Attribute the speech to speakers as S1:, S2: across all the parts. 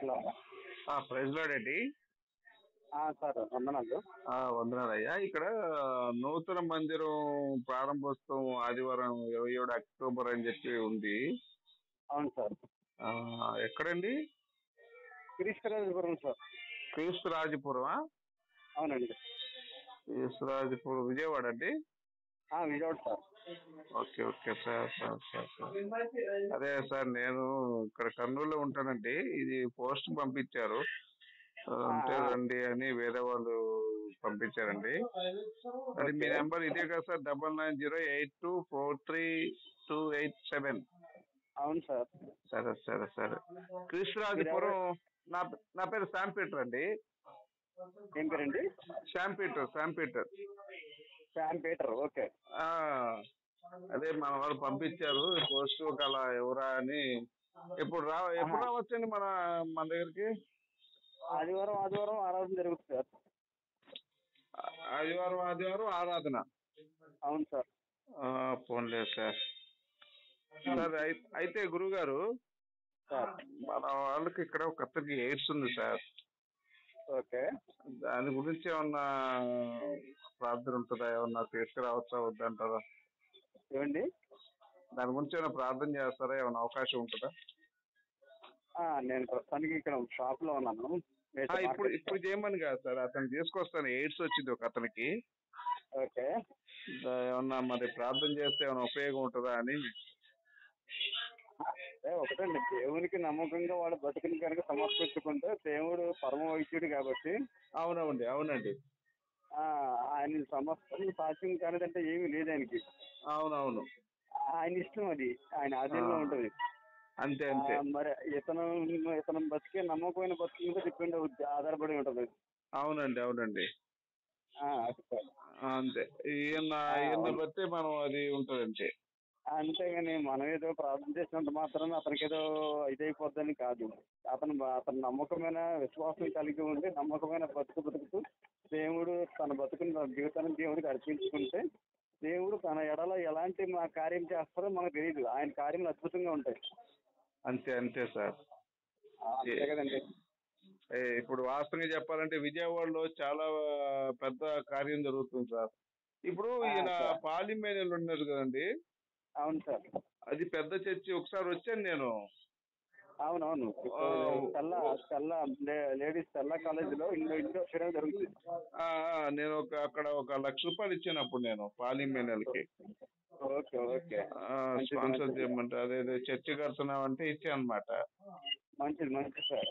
S1: Hello.
S2: Praise lord అండి.
S1: Sir వందనాలు.
S2: వందనాలయ్యా. ఇక్కడ నూతన మందిరం ప్రారంభోత్సవం ఆదివారం 27 అక్టోబర్ అని చెప్పి ఉంది.
S1: అవును సార్.
S2: ఎక్కడండి?
S1: క్రీస్తురాజపురం సార్.
S2: క్రీస్తురాజపురమా?
S1: అవునండి.
S2: క్రీస్తురాజపురం విజయవాడ అండి.
S1: Vijayawada sir.
S2: Okay okay sir sir sir sir. అదే సార్, నేను ఇక్కడ కర్నూలులో ఉంటానండి. ఇది పోస్ట్ పంపించారు, అంటే రండి అని వేరే వాళ్ళు పంపించారండి. అది మీ నెంబర్ ఇదే కదా సార్? 9908243287.
S1: అవును సార్.
S2: సరే సరే సరే. క్రీస్తురాజపురం. నా పేరు శామ్ పీటర్ అండి.
S1: ఏం పేరండి?
S2: Sam Peter.
S1: Sam Peter. Okay.
S2: అదే మన వాళ్ళు పంపించారు పోస్ట్, ఒక అలా ఎవరా అని. ఎప్పుడు రావచ్చండి మన దగ్గరికి?
S1: ఆదివారం ఆరాధన జరుగుతుంది సార్.
S2: ఆదివారం ఆరాధన.
S1: అవును సార్.
S2: పోన్లే సార్. సార్ అయితే గురుగారు, మన వాళ్ళకి ఇక్కడ ఒక అతనికి ఎయిడ్స్ ఉంది సార్.
S1: ఓకే.
S2: దాని గురించి ఏమన్నా ప్రార్థన ఉంటుందా? ఏమన్నా తీసుకురావచ్చా వద్దంటారా?
S1: ఏమండి?
S2: దాని గురించి ఏమైనా ప్రార్థన చేస్తారా? ఏమైనా అవకాశం ఉంటుందా?
S1: నేను ప్రస్తుతానికి ఇక్కడ షాప్ లో ఉన్నాను.
S2: ఇప్పుడు చేయమని కాదు సార్, అతను తీసుకొస్తాను. ఎయిడ్స్ వచ్చింది ఒక అతనికి.
S1: ఓకే.
S2: ఏమన్నా మరి ప్రార్థన చేస్తే ఏమైనా ఉపయోగం ఉంటుందా అని.
S1: ఒకటండి, దేవునికి నమ్మకంగా వాడు బతుకుని కనుక సమర్పించుకుంటే దేవుడు పరమ వైద్యుడు కాబట్టి.
S2: అవునండి.
S1: ఆయన సమస్తం సాధ్యం కానిదంటే ఏమీ లేదు ఆయనకి.
S2: అవునవును.
S1: ఆయన ఇష్టం, అది ఆయన ఆధీనంలో ఉంటుంది.
S2: అంతే.
S1: మరి ఇతను బతికే నమ్మకమైన బతుకు మీద డిపెండ్ అవుద్ది, ఆధారపడి ఉంటుంది.
S2: అవునండి. అంతే. ఈయన బట్టి మనం అది ఉంటుంది అంతే.
S1: అంతేగాని మనం ఏదో ప్రార్థన చేసినంత మాత్రాన అతనికి ఏదో ఇదైపోద్దని కాదు. అతను నమ్మకమైన విశ్వాసం కలిగి ఉండి నమ్మకమైన బతుకుతూ దేవుడు తన బతుకుని జీవితాన్ని దేవుడికి అర్పించుకుంటే దేవుడు తన ఎడల ఎలాంటి కార్యం చేస్తారో మనకు తెలియదు. ఆయన కార్యములు అద్భుతంగా ఉంటాయి.
S2: అంతే సార్.
S1: అంతే కదండి.
S2: ఇప్పుడు వాస్తవంగా చెప్పాలంటే విజయవాడలో చాలా పెద్ద కార్యం జరుగుతుంది సార్. ఇప్పుడు ఈయన పాలిమేనలు ఉన్నారు కదండి.
S1: అవును సార్.
S2: అది పెద్ద చర్చి. ఒకసారి వచ్చాను నేను.
S1: అవునవును. లేడీస్ తెల్ల కాలేజీలో ఇండో జరుగుతుంది.
S2: నేను అక్కడ ఒక ₹1,00,000 ఇచ్చాను అప్పుడు నేను పాలిమేనల్కి.
S1: ఓకే.
S2: స్పాన్సర్ చేయమంటే అదే చర్చి కడుతున్నామంటే ఇచ్చాను అనమాట.
S1: మంచిది సార్.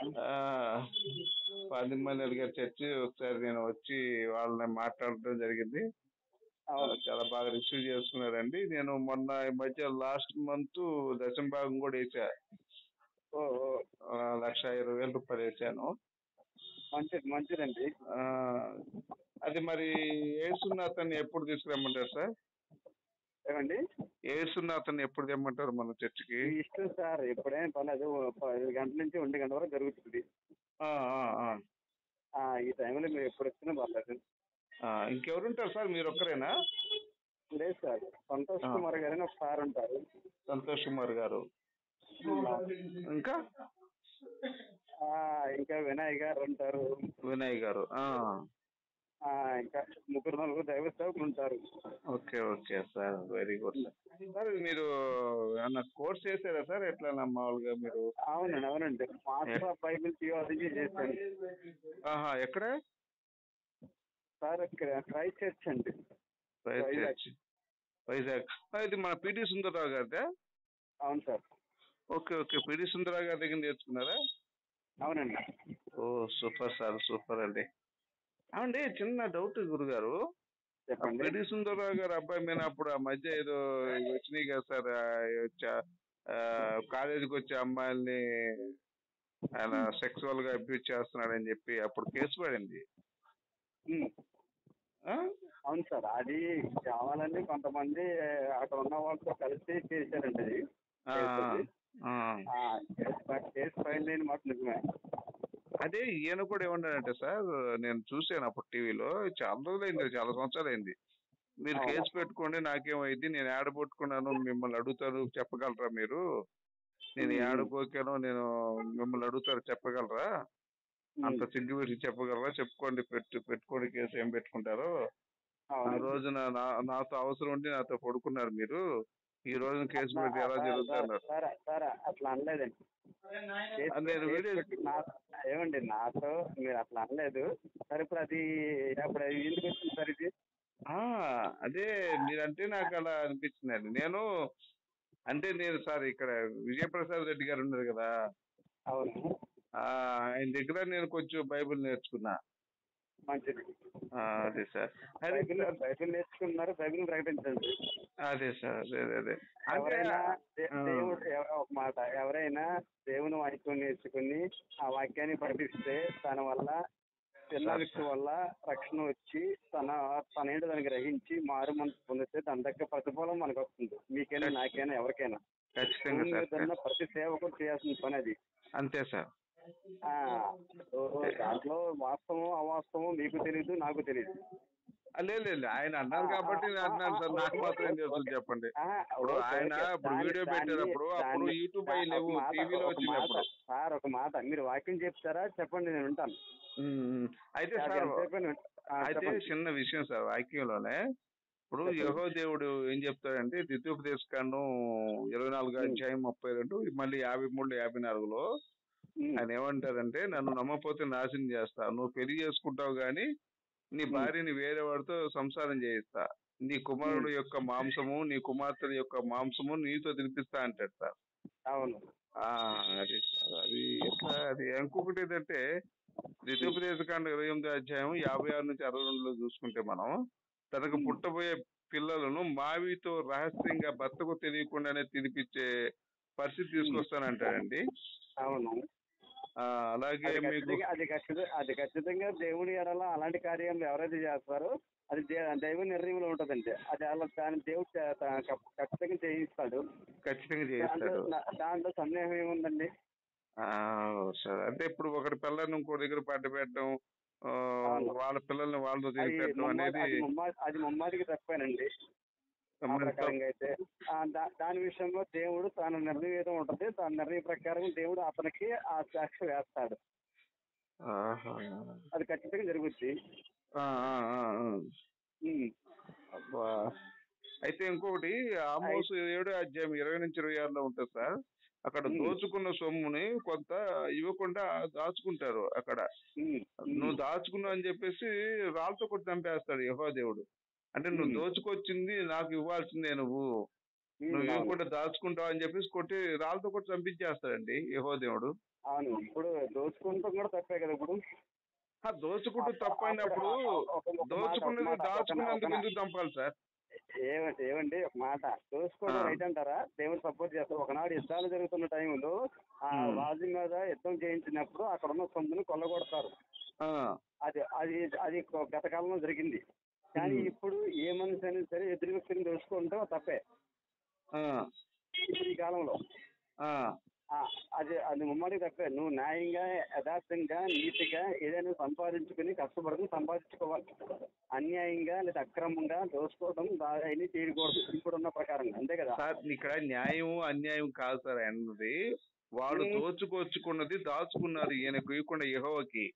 S2: పాలిమేనల్ గారి చర్చి ఒకసారి నేను వచ్చి వాళ్ళని మాట్లాడటం జరిగింది. చాలా బాగా రిసీవ్ చేసుకున్నారండి. నేను మొన్న ఈ మధ్య లాస్ట్ మంత్ దశమ భాగం కూడా వేసా. ₹1,20,000 వేసాను.
S1: మంచిదండి.
S2: అది మరి ఎయిడ్స్ ఉన్న అతన్ని ఎప్పుడు తీసుకురమ్మంటారు సార్?
S1: ఏమండి?
S2: ఎయిడ్స్ ఉన్న అతన్ని ఎప్పుడు తెమ్మంటారు మన చర్చికి?
S1: ఇష్టం సార్, ఎప్పుడైనా పర్లేదు. 10 గంటల నుంచి 1 గంట వరకు జరుగుతుంది. ఈ టైంలో మీరు ఎప్పుడు వచ్చినా పర్లేదు.
S2: ఇంకెవరుంటారు సార్? మీరు ఒక్కరేనా?
S1: లేదు సార్, సంతోష్ కుమార్ గారు అని ఒక సార్ ఉంటారు.
S2: సంతోష్ కుమార్ గారు.
S1: ఇంకా వినయ్ గారు ఉంటారు. ఇంకా 3-4 దైవ సేవకులు ఉంటారు.
S2: Okay sir, very good sir. మీరు ఏమన్నా కోర్స్ చేశారా సార్? ఎట్లా మామూలుగా మీరు?
S1: అవునండి. మాస్టర్ ఆఫ్ బైబిల్ థియాలజీ చేశాను.
S2: ఎక్కడ
S1: సార్? క్రైస్ట్ చర్చ్ అండి,
S2: వైజాగ్. ఇది మన పిటి సుందరరావు గారిదా?
S1: అవును సార్.
S2: ఓకే. పిటి సుందరరావు గారి దగ్గర నేర్చుకున్నారా?
S1: అవునండి.
S2: సూపర్ సార్, సూపర్ అండి. అవునండి, చిన్న డౌట్ గురుగారు. పిటి సుందరరావు గారు అబ్బాయి మీద అప్పుడు ఆ మధ్య ఏదో వచ్చినాయి కదా సార్, కాలేజీకి వచ్చే అమ్మాయిల్ని ఆయన సెక్సువల్ గా అబ్యూజ్ చేస్తున్నాడని చెప్పి అప్పుడు కేసు పడింది.
S1: అవును సార్, అది కావాలని కొంతమంది అక్కడ ఉన్న వాళ్ళతో కలిసి చేశారండి. అది కేసు ఫైల్ లేని మాట నిజమే.
S2: అదే ఈయన కూడా ఏమన్నాడంటే సార్, నేను చూసాను అప్పుడు టీవీలో, చాలా రోజులైంది, చాలా సంవత్సరాలు అయింది. మీరు కేసు పెట్టుకోండి, నాకేమైంది, నేను ఏడబొట్టుకున్నాను, మిమ్మల్ని అడుగుతారు, చెప్పగలరా మీరు? నేను
S1: ఉమ్, ఉమ్,
S2: ఏడకోకానో నేను మిమ్మల్ని అడుగుతారు చెప్పగలరా?
S1: ఉమ్.
S2: అంత సిగ్గు విడిచి చెప్పగలరా? చెప్పుకోండి, పెట్టుకోండి కేసు ఏం పెట్టుకుంటారో. ఆ
S1: అవును.
S2: రోజున నాతో అవసరం ఉండి నాతో పడుకున్నారు మీరు. ఈ రోజున కేసు
S1: అట్లా
S2: పెడితే ఎలా
S1: సార్
S2: జరుగుతుంది
S1: సార్
S2: అన్నారు.
S1: సార్ సార్ అట్లా అనలేదండి.
S2: నేను
S1: కేసు
S2: వీడియో
S1: పెట్టి ఏమండి నాతో మీరు అట్లా అనలేదు. సార్ ఇప్పుడు అది ఎందుకు వచ్చింది సార్ ఇది?
S2: ఆ అదే మీరంటే నాకు అలా అనిపించిందండి. నేను సార్ ఇక్కడ విజయప్రసాద్ రెడ్డి గారు ఉన్నారు కదా,
S1: అవును.
S2: ఆయన దగ్గర నేను కొంచెం బైబిల్ నేర్చుకున్నా.
S1: మంచిది.
S2: అదే సార్.
S1: బైబిల్ నేర్చుకున్నారు, బైబిల్ ప్రకటించండి.
S2: అదే సార్. అదే అంటే
S1: ఎవరైనా
S2: ఆ,
S1: దేవుడు ఒక మాట, ఎవరైనా దేవుని వాక్యం నేర్చుకుని ఆ వాక్యాన్ని ప్రకటిస్తే దాని వల్ల చిన్న
S2: సార్
S1: వ్యక్తి వల్ల రక్షణ వచ్చి తనేంటో దాన్ని గ్రహించి మారు మనసు పొందితే దాని దగ్గర ప్రతిఫలం మనకు వస్తుంది. మీకైనా, నాకైనా, ఎవరికైనా.
S2: ఖచ్చితంగా
S1: భూమి మీద
S2: సార్.
S1: ఉన్న ప్రతి సేవకుడు చేయాల్సిన పని అది.
S2: అంతే సార్.
S1: ఆ, దాంట్లో వాస్తవం అవాస్తవం మీకు తెలియదు, నాకు తెలియదు.
S2: లేదు ఆయన అన్నారు కాబట్టి నేను అంటున్నాను సార్. నాకు మాత్రం ఏం తెలుసు చెప్పండి. ఇప్పుడు ఆయన ఇప్పుడు వీడియో పెట్టేటప్పుడు అప్పుడు యూట్యూబ్ అవి లేవు, టీవీలో వచ్చినప్పుడు.
S1: సార్ ఒక మాట, మీరు వాక్యం చెప్తారా? చెప్పండి, నేను ఉంటాను.
S2: అయితే సార్, అయితే చిన్న విషయం సార్ వాక్యంలోనే. ఇప్పుడు యెహోవా దేవుడు ఏం చెప్తాడంటే ద్వితీయోపదేశకాండం 24 అధ్యాయం 32 మళ్ళీ 53, 54లో ఆయన ఏమంటారంటే, నన్ను నమ్మపోతే నాశనం చేస్తా, నువ్వు పెళ్లి చేసుకుంటావు గాని నీ భార్యని వేరే వాడితో సంసారం చేయిస్తా, నీ కుమారుడు యొక్క మాంసము నీ కుమార్తెల యొక్క మాంసము నీతో తినిపిస్తా అంటాడు సార్.
S1: అవును.
S2: అది సార్. అది ఎట్లా, అది ఇంకొకటి ఏంటంటే ద్వితీయోపదేశకాండం 28 అధ్యాయం 56 నుంచి 62లో చూసుకుంటే మనం, తనకు పుట్టబోయే పిల్లలను మావితో రహస్యంగా భర్తకు తెలియకుండానే తినిపించే పరిస్థితి తీసుకొస్తానంటాడండి.
S1: అవును.
S2: అలాగే మీకు
S1: అది ఖచ్చితంగా దేవుడి ఎడల అలాంటి కార్యాలు ఎవరైతే చేస్తారో అది దైవ నిర్ణయంలో ఉంటదండి. అది అలా దాని దేవుడు ఖచ్చితంగా చేయిస్తాడు.
S2: ఖచ్చితంగా చేయిస్తాడు.
S1: దాంట్లో సందేహం ఏముందండి?
S2: సార్ అంటే ఇప్పుడు ఒకటి పిల్లల్ని ఇంకో దగ్గర పెట్టడం, వాళ్ళ పిల్లల్ని వాళ్ళతో తినిపెట్టడం అనేది
S1: అది ముమ్మాటికి తప్పేనండి. ఆ ప్రకారంగా అయితే దాని విషయంలో దేవుడు తన నిర్ణయం ఏదో ఉంటది, తన నిర్ణయం ప్రకారం దేవుడు అతనికి ఆ సాక్షి వేస్తాడు. అది ఖచ్చితంగా జరుగుద్ది.
S2: అయితే ఇంకొకటి ఆమోసు 7 అధ్యాయం 20 నుంచి 26లో ఉంటుంది సార్. అక్కడ దోచుకున్న సొమ్ముని కొంత ఇవ్వకుండా దాచుకుంటారు. అక్కడ నువ్వు దాచుకున్నావు అని చెప్పేసి రాళ్ళతో కొట్టి చంపేస్తాడు యెహోవా దేవుడు. అంటే నువ్వు దోచుకొచ్చింది నాకు ఇవ్వాల్సిందే, నువ్వు ఇవ్వకుండా దాచుకుంటావు అని చెప్పేసి కొట్టి రాళ్ళతో కొట్టి చంపించేస్తాడండి యెహోవా దేవుడు.
S1: అవును. ఇప్పుడు దోచుకుంటాం కూడా తప్పే కదా. ఇప్పుడు
S2: దోచుకుంటూ తప్పైనప్పుడు దోచుకున్నది దాచుకున్నందుకు ఎందుకు చంపాలి సార్?
S1: ఏమండి ఒక మాట, దోచుకోవడం రైట్ అంటారా? దేవుడు సపోర్ట్ చేస్తారు. ఒకనాడు యుద్ధాలు జరుగుతున్న టైంలో ఆ రాజు మీద యుద్ధం చేయించినప్పుడు అక్కడ ఉన్న సొమ్ముని కొల్లగొడతారు. అది అది అది గత కాలంలో జరిగింది. కానీ ఇప్పుడు ఏ మనిషి అయినా సరే ఎదురు వ్యక్తిని దోచుకుంటాం తప్పే ఈ కాలంలో. అది ముమ్మడి తప్పే. నువ్వు న్యాయంగా, యథార్థంగా, నీతిగా ఏదైనా సంపాదించుకుని కష్టపడుకుని సంపాదించుకోవాలి. అన్యాయంగా లేదా అక్రమంగా దోచుకోవడం అవన్నీ చేయకూడదు ఇప్పుడున్న ప్రకారంగా. అంతే కదా
S2: సార్? ఇక్కడ న్యాయం అన్యాయం కాదు సార్ అన్నది. వాళ్ళు దోచుకొచ్చుకున్నది దాచుకున్నారు ఈయనకు ఇవ్వకుండా యెహోవాకి.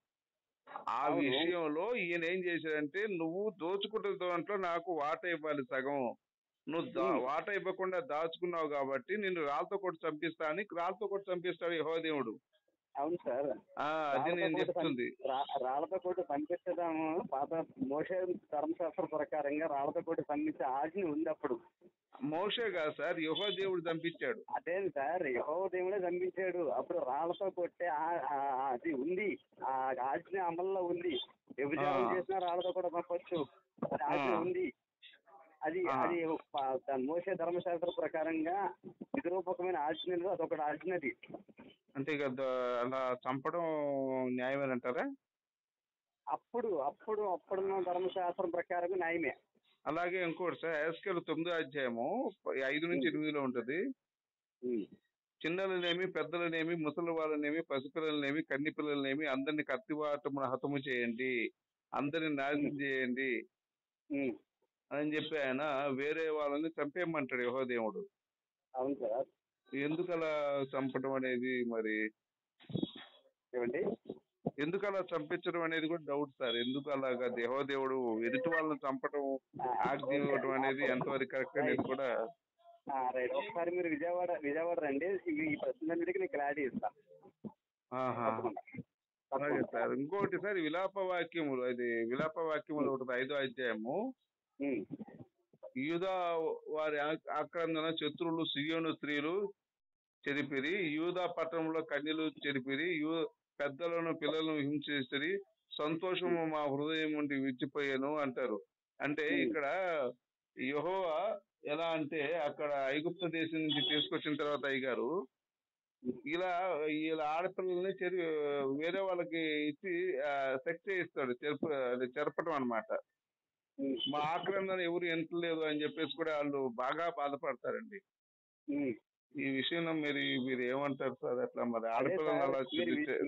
S2: ఆ విషయంలో ఈయన ఏం చేశాడంటే, నువ్వు దోచుకుంటున్న దాంట్లో నాకు వాటా ఇవ్వాలి సగం, నువ్వు వాటా ఇవ్వకుండా దాచుకున్నావు కాబట్టి నిన్ను రాళ్ళతో కొట్టి చంపిస్తా అని రాళ్ళతో కొట్టి చంపిస్తాడు యెహోవా దేవుడు.
S1: అవును సార్.
S2: అది నేను చెప్తుంది.
S1: రాళ్లతో కొట్టి చంపించడము పాత మోషే ధర్మశాస్త్ర ప్రకారంగా రాళ్లతో కొట్టి చంపించే ఆజ్ఞ ఉంది. అప్పుడు
S2: మోషే కాదు సార్, యెహోవా దేవుడు చంపించాడు.
S1: అదేంటి సార్, యెహోవా దేవుడే చంపించాడు. అప్పుడు రాళ్లతో కొట్టే అది ఉంది, ఆ ఆజ్ఞ అమల్లో ఉంది. వ్యభిచారం చేసినా రాళ్లతో కూడా చంపొచ్చు, అది ఆజ్ఞ ఉంది. అది అది మోషే ధర్మశాస్త్ర ప్రకారంగా విధిరూపకమైన ఆజ్ఞలు అదొకటి ఆజ్ఞది.
S2: అంతే కదా, అలా చంపడం న్యాయమేనంటారా?
S1: అప్పుడున్న ధర్మశాస్త్రం ప్రకారం న్యాయమే.
S2: అలాగే ఇంకోటి సార్, యెహెజ్కేలు 9 అధ్యాయము 5 నుంచి 8లో ఉంటది. చిన్నలనేమి పెద్దలనేమి ముసలి వాళ్ళనేమి పసిపిల్లలనేమి కన్ని పిల్లలనేమి అందరిని కత్తివాటమున హతము చేయండి, అందరిని నాశనం చేయండి అని చెప్పి ఆయన వేరే వాళ్ళని చంపేయమంటాడు యెహోవా దేవుడు.
S1: అవును సార్.
S2: ఎందుకు అలా చంపడం అనేది మరి
S1: ఏమండి
S2: ఎందుకు అలా చంపించడం అనేది కూడా డౌట్ సార్. ఎందుకు అలాగా దేవదేవుడు ఎదుటి వాళ్ళని చంపడం ఆజ్ఞ ఇవ్వడం అనేది ఎంతవరకు కరెక్ట్ అనేది కూడా.
S1: రైట్. ఒకసారి మీరు విజయవాడ రండి, ఈ ప్రశ్నలన్నిటికీ నేను క్లారిటీ ఇస్తాను.
S2: అలాగే సార్. ఇంకోటి సార్, విలాప వాక్యములు, అది విలాప వాక్యములు ఒకటి 5వ అధ్యాయము. యూదా వారి ఆక్రందన శత్రువులు సియోను స్త్రీలు చెరిపిరి, యూదా పట్టణంలో కన్యలు చెరిపిరి, పెద్దలను పిల్లలను హింసిరి, సంతోషము మా హృదయం నుండి విడిచిపోయాను అంటారు. అంటే ఇక్కడ యెహోవా ఎలా అంటే, అక్కడ ఐగుప్తు దేశం నుంచి తీసుకొచ్చిన తర్వాత అయ్యగారు ఇలా ఆడపిల్లల్ని వేరే వాళ్ళకి ఇచ్చి సెక్స్ చేయిస్తాడు, చెరపటం అన్నమాట. మా ఆక్రందన ఎవరు ఎంతలేదు అని చెప్పేసి కూడా వాళ్ళు బాగా బాధపడతారండి. ఈ విషయంలో మీరు ఏమంటారు సార్? అట్లా మరి ఆడపిల్లలు అలా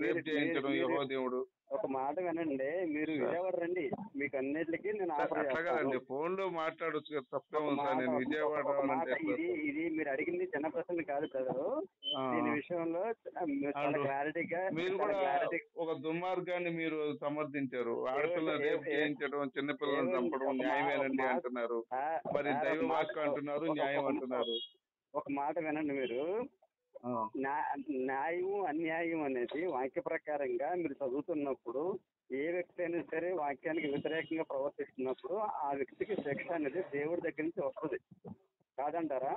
S2: రేప్ చేయించడం యెహోవా దేవుడు.
S1: ఒక మాట వినండి, మీరు విజయవాడ రండి, మీకు అన్నిటికీ నేను
S2: అట్లా కదండి, ఫోన్ లో మాట్లాడొచ్చు కదా, తప్పే ఉంది సార్. నేను విజయవాడ రావాలంటే
S1: ఇది మీరు అడిగింది చిన్న ప్రశ్న కాదు బ్రదరు. దీని విషయంలో క్లారిటీగా
S2: మీరు కూడా ఒక దుర్మార్గాన్ని మీరు సమర్థించారు. ఆడపిల్లలు రేప్ చేయించడం, చిన్నపిల్లలను చంపడం న్యాయమేనండి అంటున్నారు. మరి దైవ వాక్యం అంటున్నారు, న్యాయం అంటున్నారు.
S1: ఒక మాట వినండి, మీరు న్యాయం అన్యాయం అనేది వాక్య ప్రకారంగా మీరు చదువుతున్నప్పుడు ఏ వ్యక్తి అయినా సరే వాక్యానికి వ్యతిరేకంగా ప్రవర్తిస్తున్నప్పుడు ఆ వ్యక్తికి శిక్ష అనేది దేవుడి దగ్గర నుంచి వస్తుంది, కాదంటారా?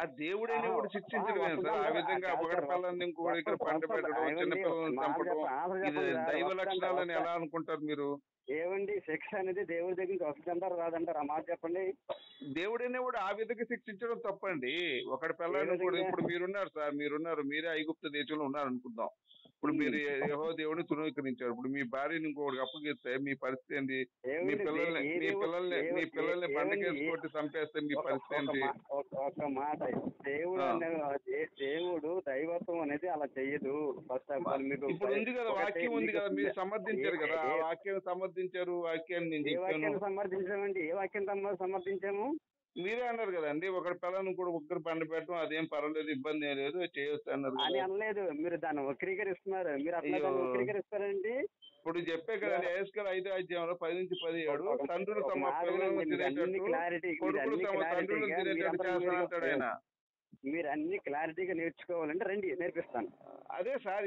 S2: ఆ దేవుడైనా కూడా శిక్షించడమే సార్. ఆ విధంగా ఒకటి పిల్లల్ని ఇంకొకటి ఇక్కడ పంట పెట్టడం, చిన్నపిల్లలను చంపడం, ఇది దైవ లక్షణాలని ఎలా అనుకుంటారు మీరు?
S1: ఏమండి, శిక్ష అనేది దేవుడి దగ్గర నుంచి వస్తుందంటారు రాదంటారు? ఆ మాట చెప్పండి.
S2: దేవుడైనా కూడా ఆ విధంగా శిక్షించడం తప్పండి. ఒకటి పిల్లల్ని కూడా, ఇప్పుడు మీరున్నారు సార్, మీరే ఐగుప్తు దేశంలో ఉన్నారు అనుకుందాం. ఇప్పుడు మీరు యెహోవా దేవుడిని తృణీకరించారు. ఇప్పుడు మీ భార్యని ఇంకొకటి అప్పగిస్తే మీ పరిస్థితి ఏంటి? మీ పిల్లల్ని బండకేసి కొట్టి చంపేస్తే మీ పరిస్థితి ఏంటి?
S1: ఒక మాట, దేవుడు దైవత్వం అనేది అలా చెయ్యదు. ఫస్ట్ ఆఫ్ ఆల్ మీకు
S2: ఇప్పుడు ఉంది కదా, వాక్యం ఉంది కదా, మీరు సమర్థించారు కదా, ఆ వాక్యాన్ని సమర్థించారు. వాక్యాన్ని
S1: ఏ వాక్యాన్ని సమర్థించామండి? ఏ వాక్యాన్ని సమర్థించాము?
S2: మీరే అన్నారు కదండి, ఒకటి పిల్లలను కూడా ఒక్కరు పండు పెట్టడం అదేం పర్వాలేదు, ఇబ్బంది ఏం లేదు, చేయొచ్చు అన్నారు
S1: అని అనలేదు. మీరు దాన్ని వక్రీకరిస్తున్నారు. మీరు అట్లా వక్రీకరిస్తారండి.
S2: ఇప్పుడు చెప్పే కదండి, ఏస్కేల్ 5వ అధ్యాయంలో 10-17 తండ్రులు తమ పిల్లలను తినేటట్టు, కొడుకులు తమ తండ్రులను తినేటట్టు చేస్తానంటాడు ఆయన.
S1: మీరు అన్ని క్లారిటీగా నేర్చుకోవాలంటే రండి, నేర్పిస్తాను.
S2: అదే సార్,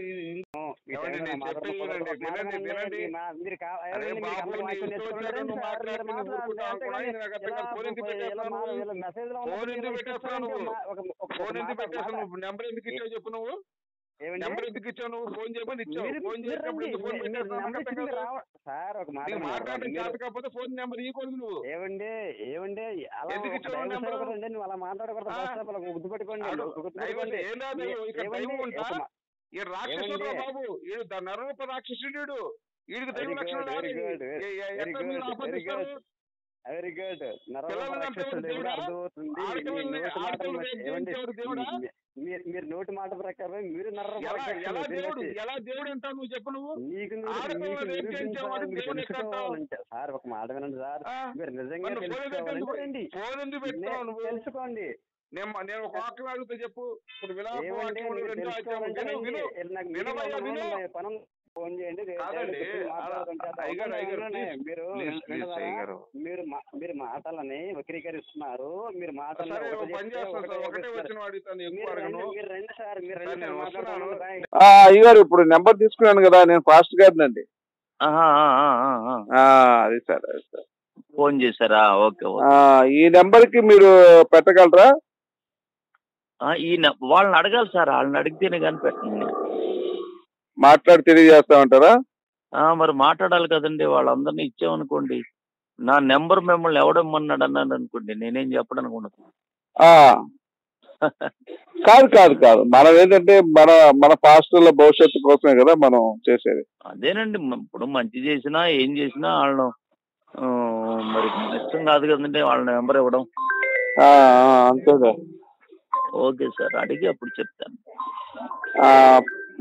S2: నెంబర్ ఎందుకు ఇచ్చావు చెప్పు నువ్వు? నెంబర్ ఎందుకు ఇచ్చావు నువ్వు? ఫోన్ చేయమని ఇచ్చావు. ఫోన్ చేసినప్పుడు మాట్లాడడం చేత కాకపోతే ఫోన్ నెంబర్ ఇవ్వకూడదు నువ్వు.
S1: ఏమండి ఎందుకు ఇచ్చావు నెంబర్? నువ్వు అలా మాట్లాడకూడదు, గుర్తుపెట్టుకోండి.
S2: ఈ రాక్షసుడు బాబు, ఈడు నరరూప రాక్షసుడు, వీడికి దైవ లక్షణాలు.
S1: Very good. మీరు నోటి మాట ప్రకారం మీరు
S2: ఎలా దేవుడు అంటావు నువ్వు చెప్పు? నువ్వు
S1: సార్ ఒక మాట వినండి సార్, మీరు నిజంగా తెలుసుకోండి.
S2: నేను ఒక వాక్యం అడిగితే చెప్పు. ఇప్పుడు
S1: ఫోన్ చేయండి. మీరు మాటలని వక్రీకరిస్తున్నారు. మీరు మాటలు
S2: అయ్యగారు ఇప్పుడు నెంబర్ తీసుకున్నాను కదా, నేను ఫాస్ట్ గారిని అండి. అది సార్, అది సార్
S3: ఫోన్ చేశారా? ఓకే.
S2: ఈ నెంబర్ కి మీరు పెట్టగలరా?
S3: వాళ్ళని అడగాలి సార్, వాళ్ళని అడిగితేనే కానీ పెట్టండి.
S2: మాట్లాడి తెలియజేస్తామంటారా?
S3: మరి మాట్లాడాలి కదండి. వాళ్ళందరినీ ఇచ్చామనుకోండి, నా నెంబర్ మిమ్మల్ని ఎవడమ్మన్నాడు అన్నాడు అనుకోండి, నేనేం చెప్పడానికి ఉండదు.
S2: కాదు మనం ఏంటంటే మన పాస్టర్ల భవిష్యత్తు కోసమే కదా మనం చేసేది.
S3: అదేనండి, ఇప్పుడు మంచి చేసినా ఏం చేసినా వాళ్ళను మరి ఇష్టం కాదు కదండి వాళ్ళ నెంబర్ ఇవ్వడం.
S2: అంతేగా.
S3: ఓకే సార్, అడిగి అప్పుడు చెప్తాను.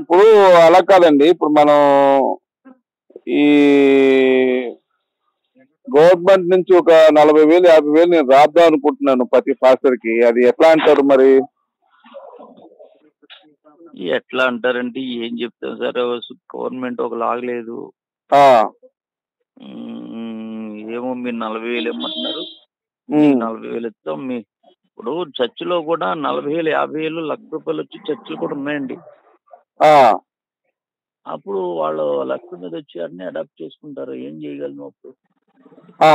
S2: ఇప్పుడు అలా కాదండి, ఇప్పుడు మనం ఈ గవర్నమెంట్ నుంచి ఒక 40,000-50,000 నేను రాద్దాం అనుకుంటున్నాను ప్రతి ఫాస్టర్ కి. అది ఎట్లా అంటారు మరి?
S3: ఎట్లా అంటారంటే ఏం చెప్తాం సార్, గవర్నమెంట్ ఒక లాగలేదు.
S2: ఆ,
S3: ఏమో మీరు 40,000 ఇమ్మంటున్నారు,
S2: ఉమ్,
S3: 40,000 ఇస్తాం. ఇప్పుడు చర్చిలో కూడా 40,000, 50,000, ₹1,00,000 వచ్చి చర్చిలు కూడా ఉన్నాయండి.
S2: ఆ,
S3: అప్పుడు వాళ్ళు లక్ష మీద వచ్చి అన్ని అడాప్ట్ చేసుకుంటారు. ఏం చేయగలను అప్పుడు?
S2: ఆ,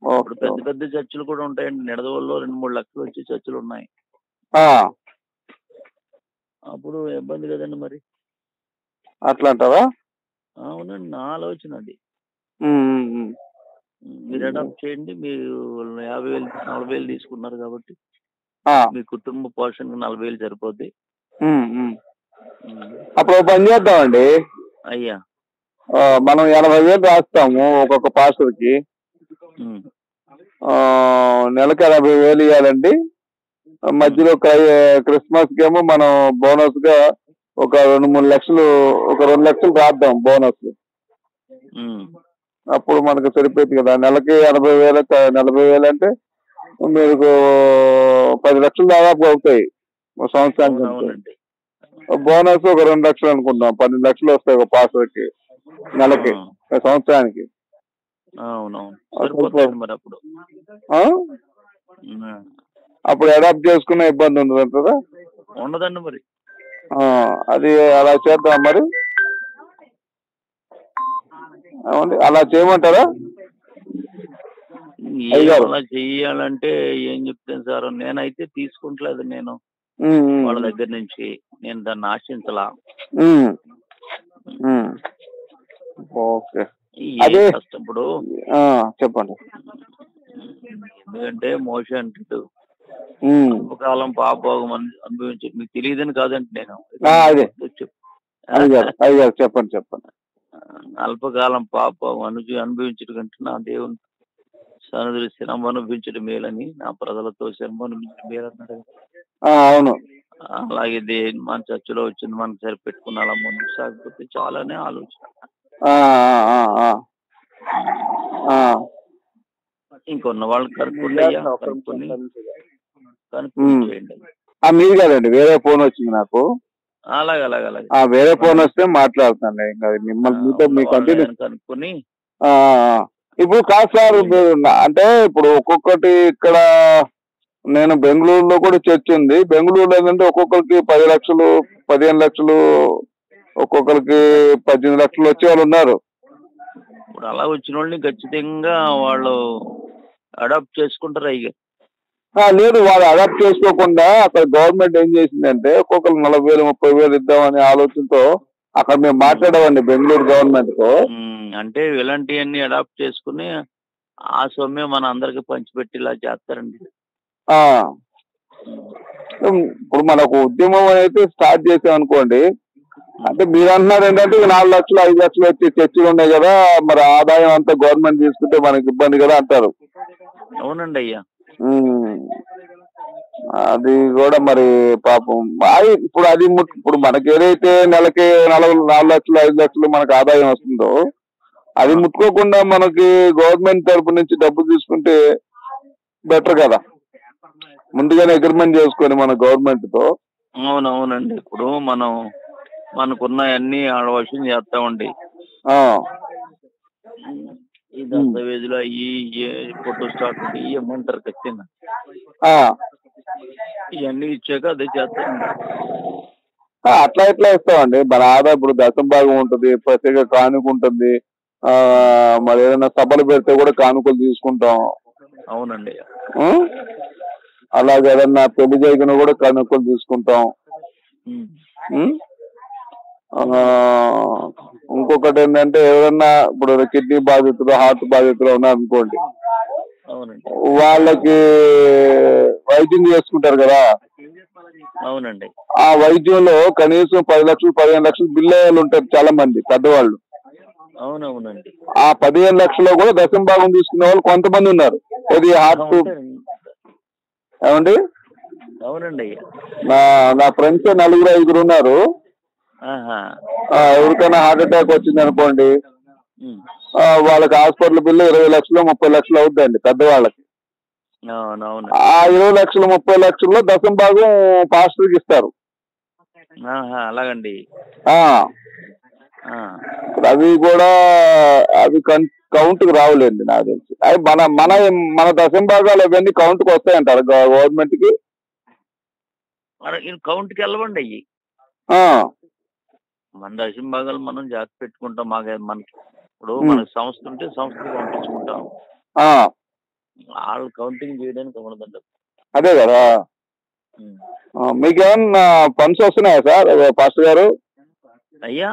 S3: ఇప్పుడు
S2: ఓకే.
S3: పెద్ద పెద్ద చర్చిలు కూడా ఉంటాయండి. నిడదవల్లో 2-3 లక్షలు వచ్చే చర్చిలు ఉన్నాయి.
S2: ఆ,
S3: అప్పుడు ఇబ్బంది కదండి మరి.
S2: అట్లా అంటారా?
S3: అవునండి, నా ఆలోచన అది.
S2: ఉమ్, ఉమ్,
S3: మీరు అడాప్ట్ చేయండి. మీరు 50,000, 40,000 తీసుకున్నారు కాబట్టి
S2: ఆ,
S3: మీ కుటుంబ పోషణకు 40,000 సరిపోద్ది.
S2: ఉమ్, ఉమ్. అప్పుడు ఒక పని చేద్దామండి.
S3: అయ్యా.
S2: మనం 80,000 రాస్తాము ఒక్కొక్క పాస్టర్కి.
S3: ఉమ్.
S2: నెలకు 80,000 ఇవ్వాలండి. మధ్యలో క్రిస్మస్ కేమో మనం బోనస్ గా ఒక 2-3 లక్షలు, ఒక 2 లక్షలు రాద్దాం బోనస్. అప్పుడు మనకు సరిపోతుంది కదా. నెలకి 80,000, 40,000 అంటే మీకు 10 లక్షలు దాదాపు అవుతాయి సంవత్సరానికి.
S3: అవునండి.
S2: బోనస్ ఒక 2 లక్షలు అనుకుందాం, 12 లక్షలు వస్తాయి ఒక పాస్టర్కి నెలకి, సంవత్సరానికి.
S3: అవునవును, సరిపోతుంది మరి అప్పుడు.
S2: అప్పుడు అడాప్ట్ చేసుకునే ఇబ్బంది ఉండదు అంటారా?
S3: ఉండదండి మరి.
S2: అది అలా చేద్దాం మరి. అవునండి, అలా చేయమంటారా?
S3: అలా చెయ్యాలంటే ఏం చెప్తాను సార్, నేనైతే తీసుకుంటలేదు. నేను వాళ్ళ దగ్గర నుంచి నేను దాన్ని ఆశించలా.
S2: ఓకే,
S3: అదే కష్టం ఇప్పుడు.
S2: చెప్పండి.
S3: ఎందుకంటే మోషే అంటాడు, అల్పకాలం పాపభోగం అనుభవించి మీకు తెలియదని కాదంటే నేను
S2: చెప్పండి చెప్పండి.
S3: అల్పకాలం పాపభోగం అనుభవించడం కంటే నా దేవుని సన్నిధిలో శ్రమ అనుభవించడం మేలని, నా ప్రజలతో శ్రమ అనుభవించడం మేలన్నాడు.
S2: అవును.
S3: అలాగే మన చర్చలో వచ్చింది మనం సరిపెట్టుకుని అలా ముందుకు సాగిపోతే చాలానే ఆలోచన. ఇంకొన్న వాళ్ళు కనుక్కోండి చేయండి.
S2: మీరు కదండి, వేరే ఫోన్ వచ్చింది నాకు.
S3: అలాగే
S2: వేరే ఫోన్ వస్తే మాట్లాడుతాను ఇంకా మీతో. మీ కంటిన్యూ
S3: కనుక్కొని.
S2: ఇప్పుడు కాదు సార్, అంటే ఇప్పుడు ఒక్కొక్కటి ఇక్కడ నేను బెంగళూరులో కూడా చర్చ్ ఉంది. బెంగళూరులో ఏంటంటే ఒక్కొక్కరికి 10 లక్షలు, 15 లక్షలు, ఒక్కొక్కరికి 18 లక్షలు వచ్చే వాళ్ళు ఉన్నారు.
S3: ఇప్పుడు అలా వచ్చిన వాళ్ళని ఖచ్చితంగా వాళ్ళు అడాప్ట్ చేసుకుంటారు. అయ్యి
S2: లేదు, వాళ్ళు అడాప్ట్ చేసుకోకుండా అక్కడ గవర్నమెంట్ ఏం చేసిందంటే ఒక్కొక్కరు 40,000, 30,000 ఇద్దామనే ఆలోచనతో అక్కడ మేము మాట్లాడామండి బెంగళూరు గవర్నమెంట్ తో.
S3: అంటే ఇలాంటివన్నీ అడాప్ట్ చేసుకుని ఆ సొమ్మే మన అందరికి పంచిపెట్టేలా చేస్తారండి.
S2: ఇప్పుడు మనకు ఉద్యమం అయితే స్టార్ట్ చేసాం అనుకోండి, అంటే మీరు అంటున్నారు ఏంటంటే 4 లక్షలు, 5 లక్షలు వచ్చి చర్చలు ఉన్నాయి కదా, మరి ఆదాయం అంతా గవర్నమెంట్ తీసుకుంటే మనకి ఇబ్బంది కదా అంటారు.
S3: అవునండి అయ్యా.
S2: అది కూడా మరి పాపం. ఇప్పుడు అది ఇప్పుడు మనకి ఏదైతే నెలకి 4 లక్షలు, 5 లక్షలు మనకు ఆదాయం వస్తుందో అది ముట్టుకోకుండా మనకి గవర్నమెంట్ తరపు నుంచి డబ్బు తీసుకుంటే బెటర్ కదా, ముందుగానే అగ్రిమెంట్ చేసుకొని మన గవర్నమెంట్ తో.
S3: అవునవునండి. ఇప్పుడు మనకున్న అన్ని ఆడవశం చేస్తామండి. ఈ దస్తావేజులు అయ్యి ఫోటో స్టాట్ ఇవ్వమంటారు ఖచ్చితంగా. ఇవన్నీ ఇచ్చాక అదే చేస్తారండి.
S2: అట్లా ఎట్లా ఇస్తామండి, మన ఆదాయం ఇప్పుడు దశం భాగం ఉంటుంది, ప్రత్యేక కానుక ఉంటుంది, మరి ఏదైనా సభలు పెడితే కూడా కానుకలు తీసుకుంటాం.
S3: అవునండి.
S2: అలాగే ఏదన్నా పెళ్లి జరిగిన కూడా కానుకలు తీసుకుంటాం. ఇంకొకటి ఏంటంటే ఎవరన్నా ఇప్పుడు కిడ్నీ బాధితులు, హార్ట్ బాధితులు ఉన్నారనుకోండి, వాళ్ళకి వైద్యం చేసుకుంటారు కదా.
S3: అవునండి.
S2: ఆ వైద్యంలో కనీసం 10 లక్షలు, 15 లక్షలు బిల్లు అయ్యేళ్ళు ఉంటారు చాలా మంది పెద్దవాళ్ళు.
S3: అవునవునండి.
S2: ఆ 15 లక్షల్లో కూడా దశం భాగం తీసుకునే వాళ్ళు కొంతమంది ఉన్నారు. ఇది హార్ట్ ఏమండి,
S3: అవునండి.
S2: నా ఫ్రెండ్స్ 4-5 ఉన్నారు. ఎవరికైనా హార్ట్ అటాక్ వచ్చింది అనుకోండి, వాళ్ళకి హాస్పిటల్ బిల్లు 20 లక్షలు, 30 లక్షలు అవుతుందండి పెద్దవాళ్ళకి.
S3: అవునవును.
S4: ఆ 20 లక్షలు 30 లక్షల్లో దశం భాగం పాస్టర్కి ఇస్తారు.
S3: అలాగండి.
S4: ఆ
S3: ఆ,
S4: అవి కూడా అవి కౌంట్కి రావులేండి నాకు తెలిసి. అవి మన మన మన దశం భాగాలు అవన్నీ కౌంట్కి వస్తాయంటారు గవర్నమెంట్ కి.
S3: కౌంట్కి వెళ్ళవండి అయ్యి.
S4: ఆ,
S3: మన దశం భాగాలు మనం జాగ్రత్త పెట్టుకుంటాం. మనకి ఇప్పుడు మనకి సంస్థ ఉంటే సంస్థకి పంపించుకుంటాం.
S4: ఆ,
S3: వాళ్ళు కౌంటింగ్ చేయడానికి ఉండదండి.
S4: అదే కదా. మీకేమన్నా ఫండ్స్ వస్తున్నాయా సార్ పాస్టర్ గారు?
S3: అయ్యా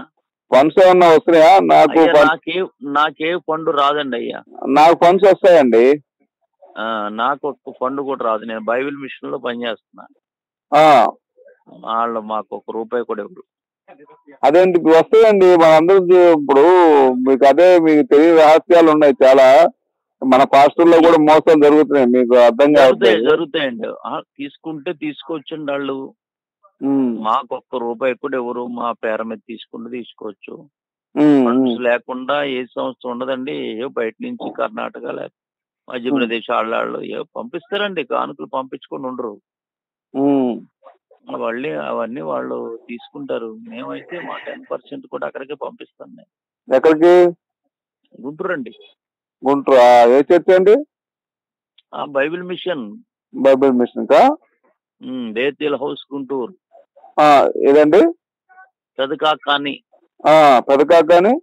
S4: ఫండ్స్ ఏమన్నా వస్తున్నాయా?
S3: నాకే ఫండ్ రాదండి అయ్యా.
S4: నాకు ఫండ్స్ వస్తాయండి.
S3: నాకు ఒక్క ఫండ్ కూడా రాదు. నేను బైబిల్ మిషన్ లో పనిచేస్తున్నా. వాళ్ళు మాకు ₹1 కూడా ఇవ్వరు.
S4: అదేంటి వస్తాయండి మనందరూ. ఇప్పుడు మీకు తెలియని రహస్యాలు ఉన్నాయి చాలా. మన పాస్టర్లో కూడా మోసాలు జరుగుతున్నాయి, మీకు అర్థం కాదు.
S3: జరుగుతాయండి. తీసుకుంటే తీసుకోవచ్చండి వాళ్ళు. మాకు ₹1 కూడా ఎవరు మా పేర మీద తీసుకుంటే తీసుకోవచ్చు. ఫండ్స్ లేకుండా ఏ సంస్థ ఉండదండి. బయట నుంచి కర్ణాటక లేక మధ్యప్రదేశ్ వాళ్ళు పంపిస్తారండి. కానుకలు పంపించుకొని ఉండరు. అవన్నీ వాళ్ళు తీసుకుంటారు. మేమైతే మా 10% కూడా అక్కడికే పంపిస్తాం. నేను
S4: ఎక్కడికి?
S3: గుంటూరు అండి.
S4: గుంటూరు ఏ చర్చ్ అండి?
S3: Bible mission.
S4: బైబిల్ మిషన్ కా?
S3: Bethel house Guntur.
S4: ఏదండి?
S3: Pedakakani.
S4: Pedakakani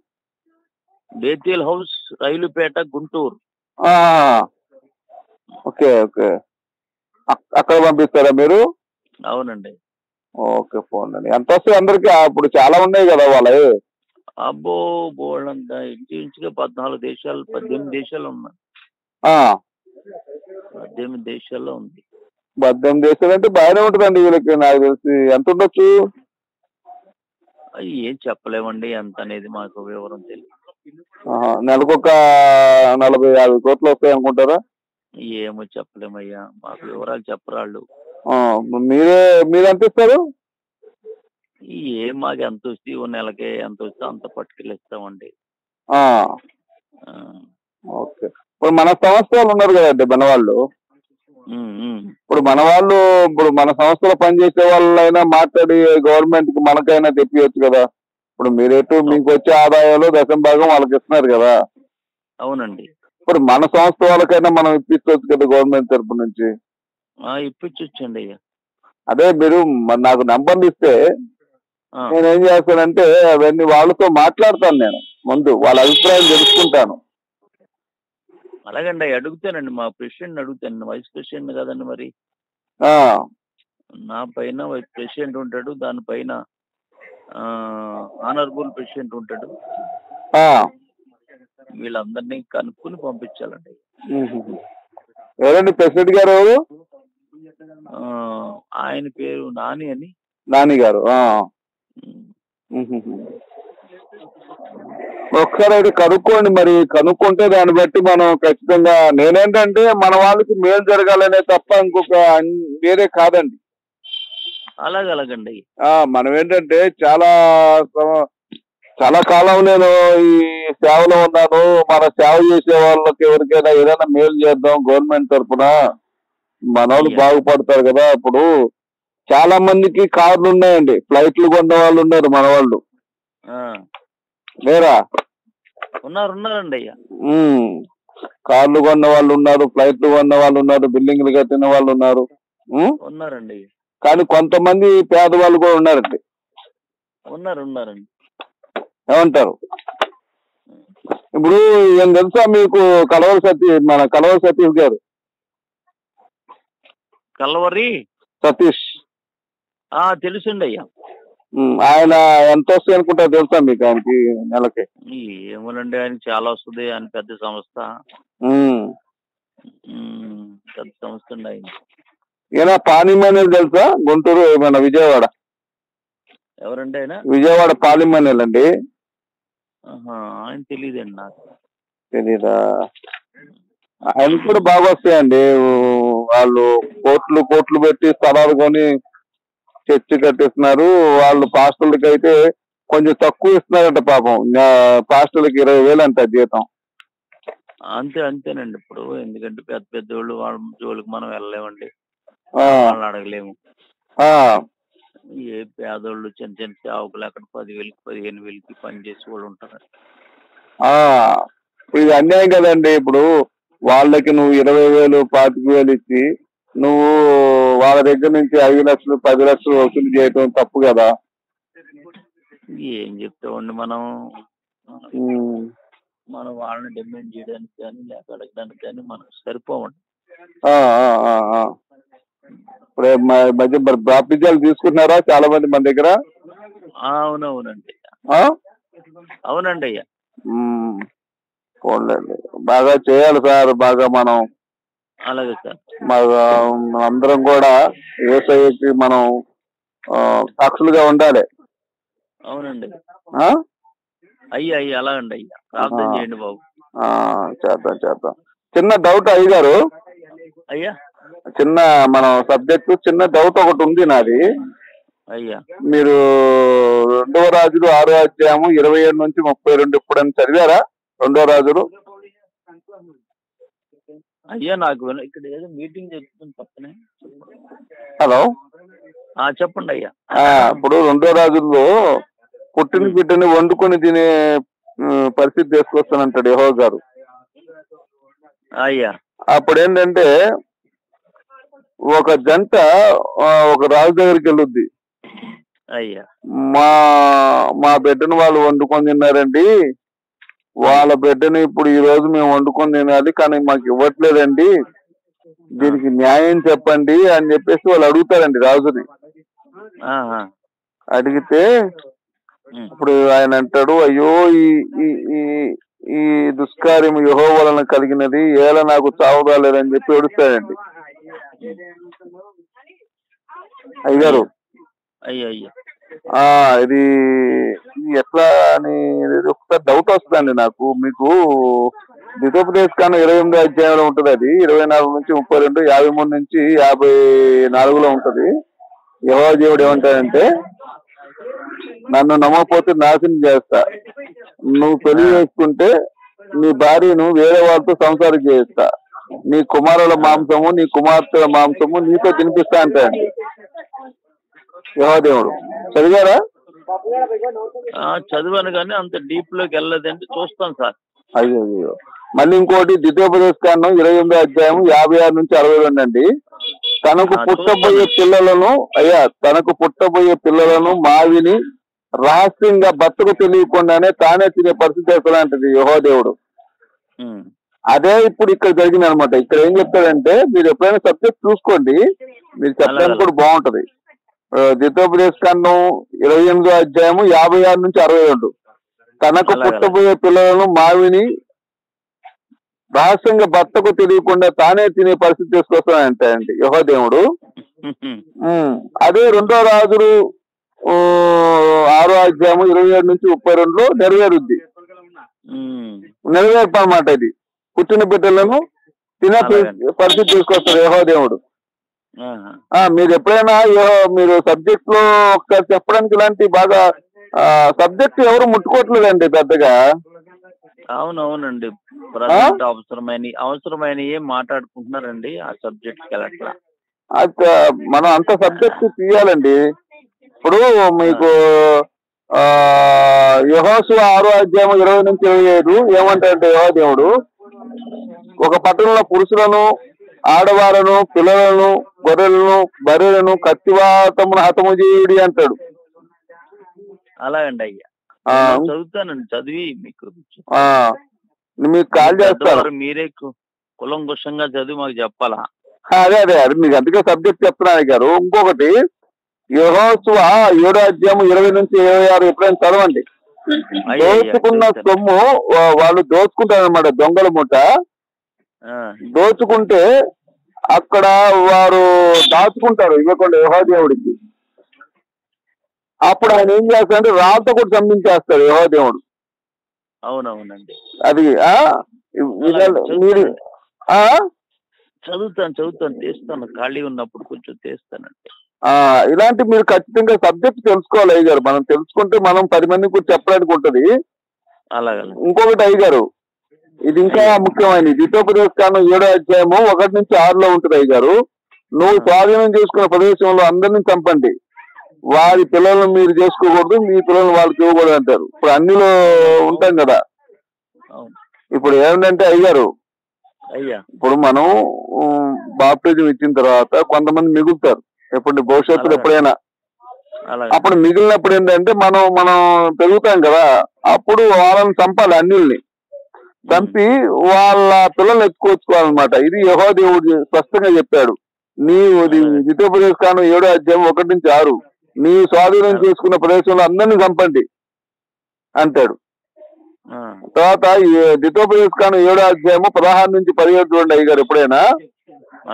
S3: Bethel house Railpeta Guntur.
S4: Okay okay, అక్కడ పంపిస్తారా మీరు?
S3: అవునండి.
S4: ఓకే, పోండి. ఎంత వస్తాయి అందరికి? ఇప్పుడు చాలా ఉన్నాయి కదా వాళ్ళవి.
S3: అబ్బో బోళ్ళంతా ఇంచుమించుగా 14 దేశాలు 18 దేశాలు ఉన్నాయి. 18 దేశాల్లో ఉంది.
S4: 18 దేశాలు అంటే బాగానే ఉంటుందండి వీళ్ళకి. నాకు తెలిసి ఎంత ఉండొచ్చు?
S3: ఏం చెప్పలేమండి ఎంత అనేది, మాకు వివరం తెలియదు.
S4: నెలకొక 40-50 కోట్లు వస్తాయి అనుకుంటారా?
S3: ఏమో చెప్పలేమయ్యా, మాకు వివరాలు చెప్పరాళ్ళు.
S4: మీరు ఎంత ఇస్తారు?
S3: మాకు ఎంత వస్తే నెలకి ఎంత వస్తే అంత పట్టుకెళ్ళి ఇస్తామండి.
S4: ఓకే. ఇప్పుడు మన సంస్థలు ఉన్నారు కదండి మన వాళ్ళు. ఇప్పుడు మన సంస్థలో పనిచేసే వాళ్ళైనా మాట్లాడి గవర్నమెంట్ కి మనకైనా తెప్పియచ్చు కదా. ఇప్పుడు మీకు వచ్చే ఆదాయాలు దశం భాగం వాళ్ళకి ఇస్తున్నారు కదా.
S3: అవునండి.
S4: ఇప్పుడు మన సంస్థ వాళ్ళకైనా మనం ఇప్పించవచ్చు కదా గవర్నమెంట్ తరపు నుంచి.
S3: ఇప్పించొచ్చండి అయ్యా.
S4: అదే మీరు నాకు నంబర్లు ఇస్తే నేనేం చేస్తానంటే అవన్నీ వాళ్ళతో మాట్లాడతాను. నేను ముందు వాళ్ళ అభిప్రాయం తెలుసుకుంటాను.
S3: అలాగండి అడుగుతానండి, మా ప్రెసిడెంట్ అడుగుతాను. వైస్ ప్రెసిడెంట్ కదండి మరి. నా పైన వైస్ ప్రెసిడెంట్ ఉంటాడు, దానిపైన ఆనరబుల్ ప్రెసిడెంట్ ఉంటాడు. వీళ్ళందరినీ కనుక్కుని పంపించాలండి.
S4: ఎవరండి ప్రెసిడెంట్ గారు? ఎవరు?
S3: ఆయన పేరు నాని అని.
S4: నాని గారు. ఒకసారి అయితే కనుక్కోండి. మరి కనుక్కుంటే దాన్ని బట్టి మనం ఖచ్చితంగా, నేనేంటంటే మన వాళ్ళకి మేలు జరగాలనే తప్ప ఇంకొక వేరే కాదండి.
S3: అలాగండి.
S4: మనం ఏంటంటే చాలా కాలం నేను ఈ సేవలో ఉన్నాను. మన సేవ చేసే వాళ్ళకి ఎవరికైనా ఏదైనా మేలు చేద్దాం గవర్నమెంట్ తరఫున, మన వాళ్ళు బాగుపడతారు కదా. ఇప్పుడు చాలా మందికి కార్లు ఉన్నాయండి, ఫ్లైట్లు కొన్న వాళ్ళు ఉన్నారు మన వాళ్ళు. లేరా?
S3: ఉన్నారండి అయ్యా.
S4: కార్లు కొన్న వాళ్ళు ఉన్నారు, ఫ్లైట్లు కొన్న వాళ్ళు ఉన్నారు, బిల్డింగ్లు కట్టిన వాళ్ళు ఉన్నారు.
S3: ఉన్నారండి.
S4: కానీ కొంతమంది పేదవాళ్ళు కూడా ఉన్నారండి.
S3: ఉన్నారండి.
S4: ఏమంటారు? ఇప్పుడు ఏం తెలుసా మీకు మన కలవరి సతీష్ గారు?
S3: కలవరి
S4: సతీష్
S3: తెలుసండి అయ్యా.
S4: ఆయన ఎంత వస్తాయి అనుకుంటారు తెలుసా మీకు ఆయనకి నెలకి?
S3: ఏమోనండి, ఆయనకి చాలా వస్తుంది. ఆయన పెద్ద సంస్థ. పెద్ద సంస్థ అండి ఆయన.
S4: ఈయన పాలిమనేలు తెలుసా? గుంటూరు మన విజయవాడ.
S3: ఎవరండి ఆయన?
S4: విజయవాడ పాలిమనేలు అండి.
S3: ఆయన తెలియదండి నాకు.
S4: తెలీదా? ఆయనకి కూడా బాగా వస్తాయండి. వాళ్ళు కోట్లు పెట్టి స్థలాలు కొని చర్చి కట్టిస్తున్నారు. వాళ్ళు పాస్టర్లకి అయితే కొంచెం తక్కువ ఇస్తున్నారంట పాపం. పాస్టర్లకి 20,000 అంట జీతం.
S3: అంతేనండి. ఇప్పుడు ఎందుకంటే పెద్ద పెద్దోళ్ళు వాళ్ళ జోలికి మనం వెళ్ళలేమండి, వాళ్ళని అడగలేము. ఏ పేదోళ్ళు చిన్న చిన్న సేవకులు అక్కడ 10,000కి 15,000కి పనిచేసి వాళ్ళు ఉంటారు.
S4: ఇది అన్యాయం కదండి. ఇప్పుడు వాళ్ళకి నువ్వు 20,000 25,000 ఇచ్చి నువ్వు వాళ్ళ దగ్గర నుంచి 5 లక్షలు 10 లక్షలు వసూలు చేయటం తప్పు కదా.
S3: ఏం చెప్తామండి మనం మనం వాళ్ళని డిమాండ్ చేయడానికి కానీ లేక అడగడానికి కానీ మనకు సరిపోవండి.
S4: ఇప్పుడు మధ్య బాప్టిజాలు తీసుకున్నారా చాలా మంది మన దగ్గర?
S3: అవునవునండి, అవునండి అయ్యా.
S4: పోన్లేండి, బాగా చేయాలి సార్. బాగా మనం
S3: అలాగే సార్,
S4: అందరం కూడా యేసయ్యకి మనం సాక్షులుగా ఉండాలి.
S3: అవునండి అయ్యా, అలాగండి అయ్యా, ప్రార్థన చేయండి బాబు.
S4: చేద్దాం. చిన్న డౌట్ అయ్యగారు,
S3: అయ్యా
S4: చిన్న మనం సబ్జెక్టు చిన్న డౌట్ ఒకటి ఉంది నాది.
S3: అయ్యా
S4: మీరు 2వ రాజులు 6వ అధ్యాయము 27 నుంచి 32 ఎప్పుడైనా చదివారా? 2వ రాజులు.
S3: అయ్యా నాకు ఇక్కడ ఏదో మీటింగ్ జరుగుతుంది పక్కనే.
S4: హలో,
S3: చెప్పండి అయ్యా.
S4: ఇప్పుడు 2వ రాజుల్లో పుట్టిన బిడ్డని వండుకొని తినే పరిస్థితి తీసుకొస్తానంటాడు యెహోవా గారు.
S3: అయ్యా
S4: అప్పుడు ఏంటంటే ఒక జంట ఒక రాజు దగ్గరికి వెళ్ళొద్ది.
S3: అయ్యా
S4: మా బిడ్డను వాళ్ళు వండుకొని తిన్నారండి, వాళ్ళ బిడ్డని ఇప్పుడు ఈ రోజు మేము వండుకొని తినాలి కానీ మాకు ఇవ్వట్లేదండి, దీనికి న్యాయం చెప్పండి అని చెప్పేసి వాళ్ళు అడుగుతారండి రాజుని. అడిగితే ఇప్పుడు ఆయన అంటాడు, అయ్యో ఈ దుష్కార్యం యెహోవా వలన కలిగినది, ఏలా నాకు చావు రాలేదని చెప్పి ఏడుస్తాడండి అయ్యారు. ఇది ఎట్లా అని ఒకసారి డౌట్ వస్తుందండి నాకు. మీకు ద్వితోపదేశకాండం 28వ అధ్యాయంలో ఉంటుంది, అది 24 నుంచి 32, 53 నుంచి 54లో ఉంటది. యెహోవా దేవుడు ఏమంటాడంటే, నన్ను నమ్మకపోతే నాశనం చేస్తా, నువ్వు పెళ్లి చేసుకుంటే నీ భార్యను వేరే వాళ్ళతో సంసారం చేస్తా, నీ కుమారుల మాంసము నీ కుమార్తెల మాంసము నీతో తినిపిస్తా అంటాడు యెహోవా దేవుడు. చదివారా?
S3: చదివాను కానీ అంత డీప్ లోకి వెళ్ళలేదంటే చూస్తాను సార్.
S4: అయ్యో, మళ్ళీ ఇంకోటి ద్వితోపదేశకాండం 28వ అధ్యాయం 56 నుంచి 62 అండి. తనకు పుట్టబోయే పిల్లలను మావిని రహస్యంగా భర్తకు తెలియకుండానే తానే తినే పరిస్థితి ఎలాంటిది యెహోవా దేవుడు. అదే ఇప్పుడు ఇక్కడ జరిగింది అనమాట. ఇక్కడ ఏం చెప్తాడంటే, మీరు ఎప్పుడైనా సబ్జెక్ట్ చూసుకోండి, మీరు చెప్పడానికి కూడా బాగుంటది. ద్వితోపదేశకాండం 28వ అధ్యాయము 56 నుంచి 62. తనకు పుట్టబోయే పిల్లలను మావిని రహస్యంగా భర్తకు తెలియకుండా తానే తినే పరిస్థితి తీసుకొస్తానంటే అండి యెహోవా దేవుడు. అదే 2వ రాజులు 6వ అధ్యాయము 27 నుంచి 32లో నెరవేరుద్ది. నెరవేర్పు అన్నమాట. ఇది పుట్టిన బిడ్డలను తినే పరిస్థితి తీసుకొస్తారు యెహోవా దేవుడు. మీరు ఎప్పుడైనా మీరు సబ్జెక్ట్ లో ఒకసారి చెప్పడానికి ఇలాంటి బాగా సబ్జెక్ట్ ఎవరు ముట్టుకోవట్లేదండి పెద్దగా.
S3: అవునవునండి, అవసరమైన మాట్లాడుకుంటున్నారండి ఆ సబ్జెక్ట్ వెళ్ళట్లా.
S4: మనం అంత సబ్జెక్ట్ తీయాలండి. ఇప్పుడు మీకు యెహోషువ 6వ అధ్యాయం 20 నుంచి 25 ఏమంటాడంటే యెహోవా దేవుడు, ఒక పట్టణంలో పురుషులను ఆడవాళ్ళను పిల్లలను గొర్రెలను బర్రెలను కత్తివాతమును హతము చేయుడి అంటాడు.
S3: అలాగండి అయ్యా, చదువుతానండి, చదివి
S4: మీకు కాల్ చేస్తారు.
S3: మీరే కులంకుశంగా చదివి మాకు చెప్పాలా?
S4: అదే మీకు అందుకే సబ్జెక్ట్ చెప్తున్నాను గారు. ఇంకొకటి యెహోషువ 7వ అధ్యాయం 20 నుంచి 26 ఎప్పుడైనా చదవండి. దోచుకున్న సొమ్ము వాళ్ళు దోచుకుంటారనమాట, దొంగల ముఠ దోచుకుంటే అక్కడ వారు దాచుకుంటారు ఇవ్వకుండా యెహోవా దేవుడికి. అప్పుడు ఆయన ఏం చేస్తాడంటే రాళ్ళతో కూడా చంపించేస్తాడు యెహోవా దేవుడు.
S3: అవునవునండి,
S4: అది మీరు
S3: చదువుతాను తీస్తాను, ఖాళీ ఉన్నప్పుడు కొంచెం తీస్తానండి.
S4: ఇలాంటి మీరు ఖచ్చితంగా సబ్జెక్ట్ తెలుసుకోవాలి అయ్యగారు. మనం తెలుసుకుంటే మనం 10 మందికి కూడా చెప్పడానికి ఉంటది.
S3: అలాగే.
S4: ఇంకొకటి అయ్యగారు, ఇది ఇంకా ముఖ్యమైనది. ద్వితోపదేశకాండం 7వ అధ్యాయము 1 నుంచి 6లో ఉంటుంది అయ్యగారు. నువ్వు స్వాధీనం చేసుకున్న ప్రదేశంలో అందరినీ చంపండి, వారి పిల్లలను మీరు చేసుకోకూడదు, మీ పిల్లలు వాళ్ళకి ఇవ్వకూడదు అంటారు. ఇప్పుడు అన్నిలో ఉంటాం కదా. ఇప్పుడు ఏమిటంటే అయ్యారు, ఇప్పుడు మనం బాప్టిజం ఇచ్చిన తర్వాత కొంతమంది మిగులుతారు ఎప్పుడు భవిష్యత్తులో ఎప్పుడైనా. అప్పుడు మిగిలినప్పుడు ఏంటంటే మనం పెరుగుతాం కదా, అప్పుడు వాళ్ళని చంపాలి, అన్నిల్ని చంపి వాళ్ళ పిల్లలు ఎత్తుకొచ్చుకోవాలన్నమాట. ఇది యెహోవా దేవుడు స్పష్టంగా చెప్పాడు. నీవు ద్వితోపదేశకాండం 7వ అధ్యాయం 1 నుంచి 6, నీ స్వాధీనం చేసుకున్న ప్రదేశంలో అందరినీ చంపండి అంటాడు. తర్వాత ద్వితోపదేశకాండం 7వ అధ్యాయము 16 నుంచి 17 చూడండి అయ్యగారు. ఎప్పుడైనా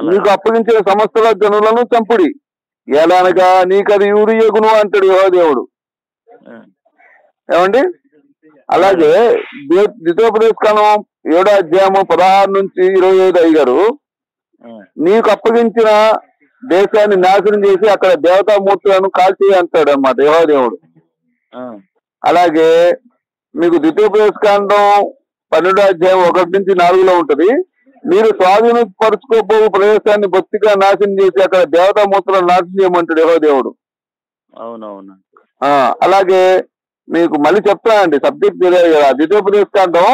S4: నీకు అప్పగించిన సమస్త జనులను చంపుడి, ఎలానగా నీకు అది యూరియగును అంటాడు యెహోవా దేవుడు. ఏమండి? అలాగే ద్వితోపదేశకాండం 7వ అధ్యాయము 16 నుంచి 25 అయ్యగారు, నీకు అప్పగించిన దేశాన్ని నాశనం చేసి అక్కడ దేవతామూర్తులను కాల్చి అంటాడు అన్నమాట యెహోవా దేవుడు. అలాగే మీకు ద్వితోపదేశకాండం 12వ అధ్యాయం 1 నుంచి 4లో ఉంటది, మీరు స్వాధీనపరుచుకోబో ప్రదేశాన్ని బొత్తిగా నాశనం చేసి అక్కడ దేవతామూర్తులను నాశనం చేయమంటాడు యెహోవా దేవుడు.
S3: అవునవును.
S4: అలాగే మీకు మళ్ళీ చెప్తానండి, సబ్జెక్ట్ తెలియదు కదా. ద్వితోపదేశకాండం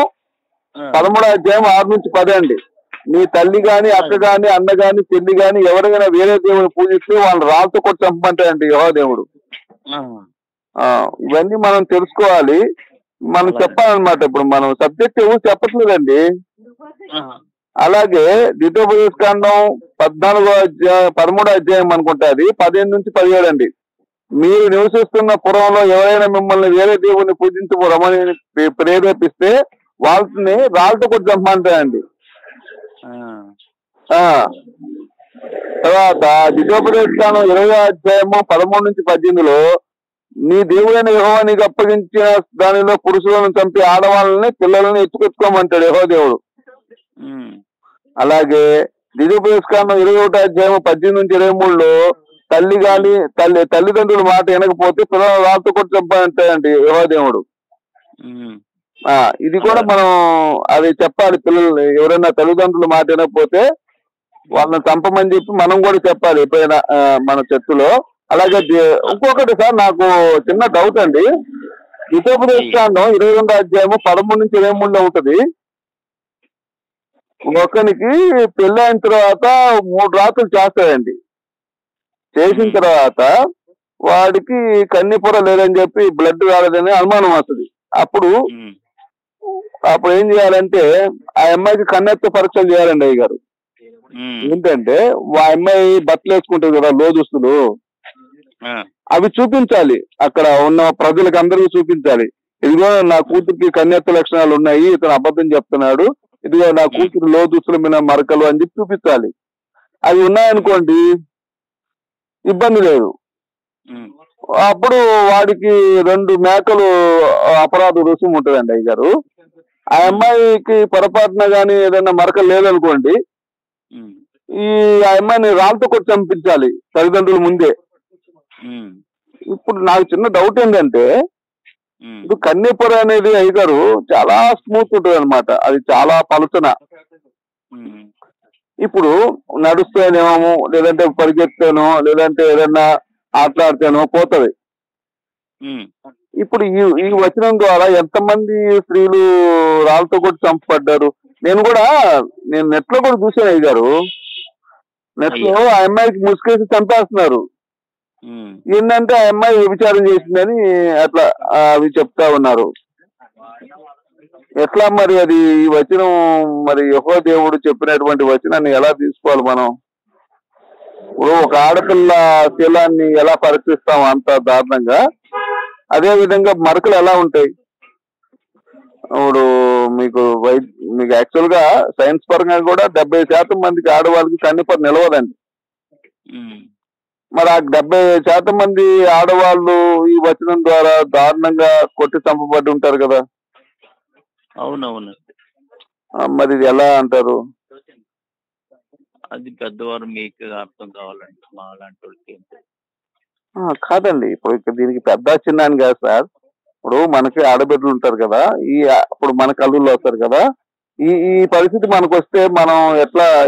S4: 13వ అధ్యాయం 6 నుంచి 10 అండి. నీ తల్లి గాని, అక్క గాని, అన్న గాని, చెల్లి గాని ఎవరైనా వేరే దేవుని పూజిస్తే వాళ్ళని రాళ్ళతో కొట్టి చంపమంటాడండి యెహోవా దేవుడు. ఇవన్నీ మనం తెలుసుకోవాలి, మనం చెప్పాలన్నమాట. ఇప్పుడు మనం సబ్జెక్ట్ ఎవరు చెప్పట్లేదండి. అలాగే ద్వితోపదేశకాండం 13వ అధ్యాయం అనుకుంటే అది 15 నుంచి 17 అండి. మీరు నివసిస్తున్న పురంలో ఎవరైనా మిమ్మల్ని వేరే దేవుని పూజించమని ప్రేరేపిస్తే వాళ్ళని రాళ్ళతో కొట్టి చంపమంటాడండి. తర్వాత ద్వితోపదేశకాండం 20వ అధ్యాయము 13 నుంచి 18లో నీ దేవుడైన యెహోవా నీకు అప్పగించిన దానిలో పురుషులను చంపి ఆడవాళ్ళని పిల్లలని ఎత్తుకొచ్చుకోమంటాడు యెహోవా దేవుడు. అలాగే ద్వితోపదేశకాండం 21వ అధ్యాయం 18 నుంచి 23లో తల్లిదండ్రుల మాట వినకపోతే పిల్లలు రాళ్ళతో కొట్టి చంపాలంటాడండి యెహోవా దేవుడు. ఇది కూడా మనం అది చెప్పాలి. పిల్లలు ఎవరైనా తల్లిదండ్రుల మాట వినకపోతే వాళ్ళని చంపమని చెప్పి మనం కూడా చెప్పాలి ఎప్పుడైనా మన చర్చలో. అలాగే ఇంకొకటి సార్, నాకు చిన్న డౌట్ అండి. ద్వితోపదేశకాండం 22వ అధ్యాయము 13 నుంచి 23లో ఉంటది, ఒకనికి పెళ్ళి అయిన తర్వాత 3 రాత్రులు చేస్తాడండి. చేసిన తర్వాత వాడికి కన్నెపొర లేదని చెప్పి బ్లడ్ రాలేదని అనుమానం వస్తుంది. అప్పుడు ఏం చేయాలంటే ఆ అమ్మాయికి కన్నెత్త పరీక్షలు చేయాలండి అయ్యగారు. ఏంటంటే ఆ అమ్మాయి బట్టలు వేసుకుంటుంది కదా, లోదుస్తులు, అవి చూపించాలి, అక్కడ ఉన్న ప్రజలకు అందరికీ చూపించాలి. ఇదిగో నా కూతురికి కన్యత్వ లక్షణాలు ఉన్నాయి, ఇతను అబద్ధం చెప్తున్నాడు, ఇదిగో నా కూతురు లోదుస్తుల మీద మరకలు అని చెప్పి చూపించాలి. అవి ఉన్నాయనుకోండి ఇబ్బంది లేదు. అప్పుడు వాడికి 2 మేకలు అపరాధ రుసుము ఉంటుందండి అయ్యగారు. ఆ అమ్మాయికి పొరపాటున గాని ఏదైనా మరకలు లేదనుకోండి, ఆ అమ్మాయిని రాళ్ళతో కొట్టి చంపించాలి తల్లిదండ్రుల ముందే. ఇప్పుడు నాకు చిన్న డౌట్ ఏంటంటే, ఇప్పుడు కన్నెపొర అనేది అయ్యగారు చాలా స్మూత్ ఉంటుంది అనమాట, అది చాలా పలుచన. ఇప్పుడు నడుస్తేనేమో, లేదంటే పరిగెత్తేనో, లేదంటే ఏదన్నా ఆటలాడితేనో పోతుంది. ఇప్పుడు ఈ వచనం ద్వారా ఎంతమంది స్త్రీలు రాళ్ళతో కూడా చంపబడ్డారు. నేను నెట్ లో కూడా చూసాను అయ్యగారు. నెట్ లో ఆ అమ్మాయికి ముసుకేసి చంపేస్తున్నారు. ఏంటంటే ఆ అమ్మాయి వ్యభిచారం చేసిందని అట్లా అవి చెప్తా ఉన్నారు. ఎట్లా మరి అది ఈ వచనం, మరి యెహోవా దేవుడు చెప్పినటువంటి వచనాన్ని ఎలా తీసుకోవాలి మనం? ఇప్పుడు ఒక ఆడపిల్ల శీలాన్ని ఎలా పరీక్షిస్తాం అంత దారుణంగా, అదే విధంగా మరకలు ఎలా ఉంటాయి? ఇప్పుడు మీకు యాక్చువల్ గా సైన్స్ పరంగా కూడా 70% మందికి ఆడవాళ్ళకి కన్నెపొర నిలవదండి. మరి ఆ 70% మంది ఆడవాళ్ళు ఈ వచనం ద్వారా దారుణంగా కొట్టి చంపబడి ఉంటారు కదా.
S3: అవునవును.
S4: మరి ఇది ఎలా అంటారు?
S3: అది పెద్దవారు మీకు అర్థం కావాలండి, మా లాంటి వాళ్ళకి.
S4: కాదండి, ఇప్పుడు దీనికి పెద్ద చిన్న అని కాదు సార్. ఇప్పుడు మనకి ఆడబిడ్డలు ఉంటారు కదా, ఇప్పుడు మన కళ్ళుల్లో వస్తారు కదా, ఈ పరిస్థితి మనకు వస్తే మనం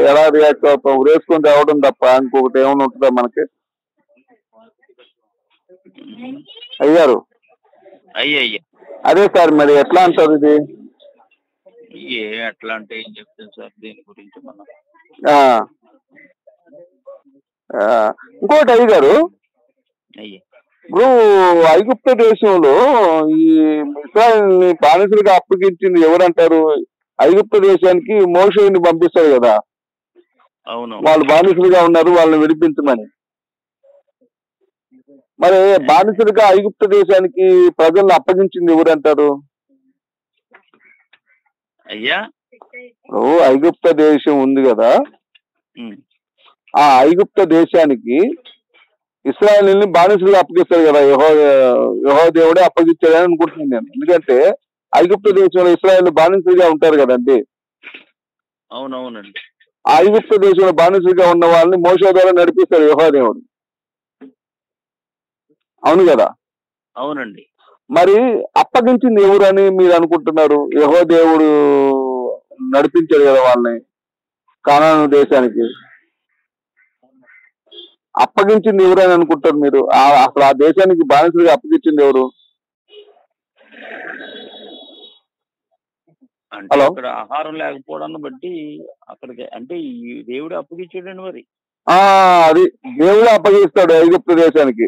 S4: ఎలా రియాక్ట్ అవుతాం? ఉరేసుకొని రావడం తప్ప ఇంకొకటి ఏమైనా ఉంటుందా మనకి? అయ్యారు
S3: అయ్యయ్య
S4: అదే సార్, మరి ఎట్లా అంటారు ఇది?
S3: ఎట్లా అంటే ఏం చెప్తాను సార్ దీని గురించి మనం.
S4: ఆ, ఆ, ఇంకోటి అయ్యగారు,
S3: అయ్యే
S4: ఇప్పుడు ఐగుప్త దేశంలో ఈ ఇశ్రాయేలుని బానిసలుగా అప్పగించింది ఎవరంటారు? ఐగుప్త దేశానికి మోషేని పంపిస్తారు కదా,
S3: అవును.
S4: వాళ్ళు బానిసలుగా ఉన్నారు, వాళ్ళని విడిపించమని. మరి బానిసలుగా ఐగుప్త దేశానికి ప్రజలను అప్పగించింది ఎవరంటారు?
S3: అయ్యా
S4: ఇప్పుడు ఐగుప్త దేశం ఉంది కదా,
S3: ఉమ్,
S4: ఆ ఐగుప్త దేశానికి ఇశ్రాయేలుని బానిసలుగా అప్పగిస్తారు కదా, యెహోవా దేవుడే అప్పగించాడని అనుకుంటున్నాను నేను. ఎందుకంటే ఐగుప్త దేశంలో ఇశ్రాయేలు బానిసలుగా ఉంటారు కదండి.
S3: అవునవునండి.
S4: ఆ ఐగుప్త దేశంలో బానిసలుగా ఉన్న వాళ్ళని మోషే ద్వారా నడిపిస్తారు యెహోవా దేవుడు. అవును కదా?
S3: అవునండి.
S4: మరి అప్పగించింది ఎవరు అని మీరు అనుకుంటున్నారు? యెహోవా దేవుడు నడిపించాడు కదా వాళ్ళని కానాను దేశానికి. అప్పగించింది ఎవరు అని అనుకుంటారు మీరు? అసలు ఆ దేశానికి బానిసలుగా అప్పగించింది ఎవరు?
S3: అంటే
S4: హలో,
S3: అక్కడ ఆహారం లేకపోవడాన్ని బట్టి అక్కడికి అంటే ఈ దేవుడు అప్పగించాడండి మరి.
S4: అది దేవుడు అప్పగిస్తాడు ఐగుప్త దేశానికి.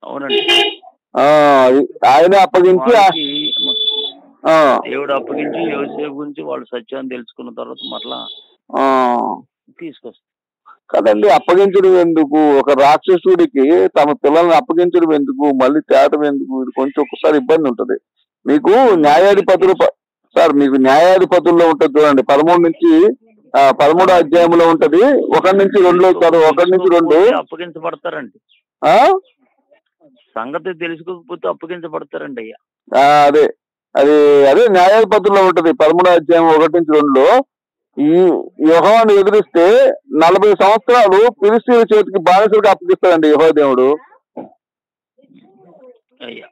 S3: అవునండి.
S4: అది ఆయనే అప్పగించి
S3: వాళ్ళకి
S4: ఆ,
S3: దేవుడు అప్పగించి యోసేపు గురించి వాళ్ళు సత్యాన్ని తెలుసుకున్న తర్వాత మరలా
S4: ఆ,
S3: తీసుకొస్తారు
S4: కదండి. అప్పగించడం ఎందుకు? ఒక రాక్షసుడికి తమ పిల్లల్ని అప్పగించడం ఎందుకు? మళ్ళీ తేటం ఎందుకు? ఇది కొంచెం ఒకసారి ఇబ్బంది ఉంటది. మీకు న్యాయాధిపతులు సార్, మీకు న్యాయాధిపతుల్లో ఉంటుంది చూడండి, 13 నుంచి 13 అధ్యాయంలో ఉంటది. 1 నుంచి 2 1 నుంచి 2
S3: అప్పగించబడతారండి. సంగతి తెలుసుకోకపోతే అప్పగించబడతారండి అయ్యా.
S4: అదే అది అదే న్యాయాధిపతుల్లో ఉంటది 13 అధ్యాయం 1 నుంచి 2లో. ఈ యెహోవాను ఎదిరిస్తే 40 సంవత్సరాలు ఫిలిష్తీయుల చేతికి బానిసలుగా అప్పగిస్తాడండి యెహోవా దేవుడు.
S3: అయ్యా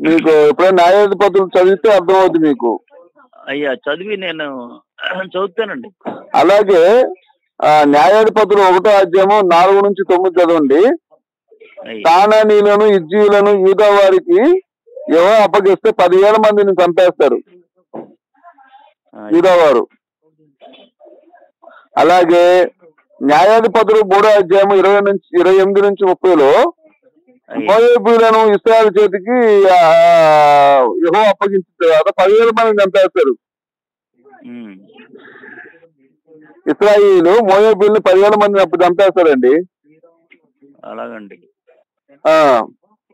S4: మీకు ఎప్పుడైనా న్యాయాధిపతులు చదివితే అర్థమవుతుంది మీకు.
S3: అయ్యా చదివి నేను చదువుతానండి.
S4: అలాగే న్యాయాధిపతులు 1వ అధ్యాయము 4 నుంచి 9 చదవండి. కానానీయులను ఇజ్జీయులను యూదా వారికి యెహోవా అప్పగిస్తే 10,000 మందిని చంపేస్తారు యూదా వారు. అలాగే న్యాయాధిపతులు 3వ అధ్యాయము 28 నుంచి 30లో మోయాబీయులను ఇశ్రాయేలు చేతికి యెహోవా అప్పగించిన తర్వాత 10,000 మందిని చంపేస్తారు. ఇశ్రాయేలు మోయాబీయులను 10,000 మందిని చంపేస్తారండి.
S3: అలాగండి.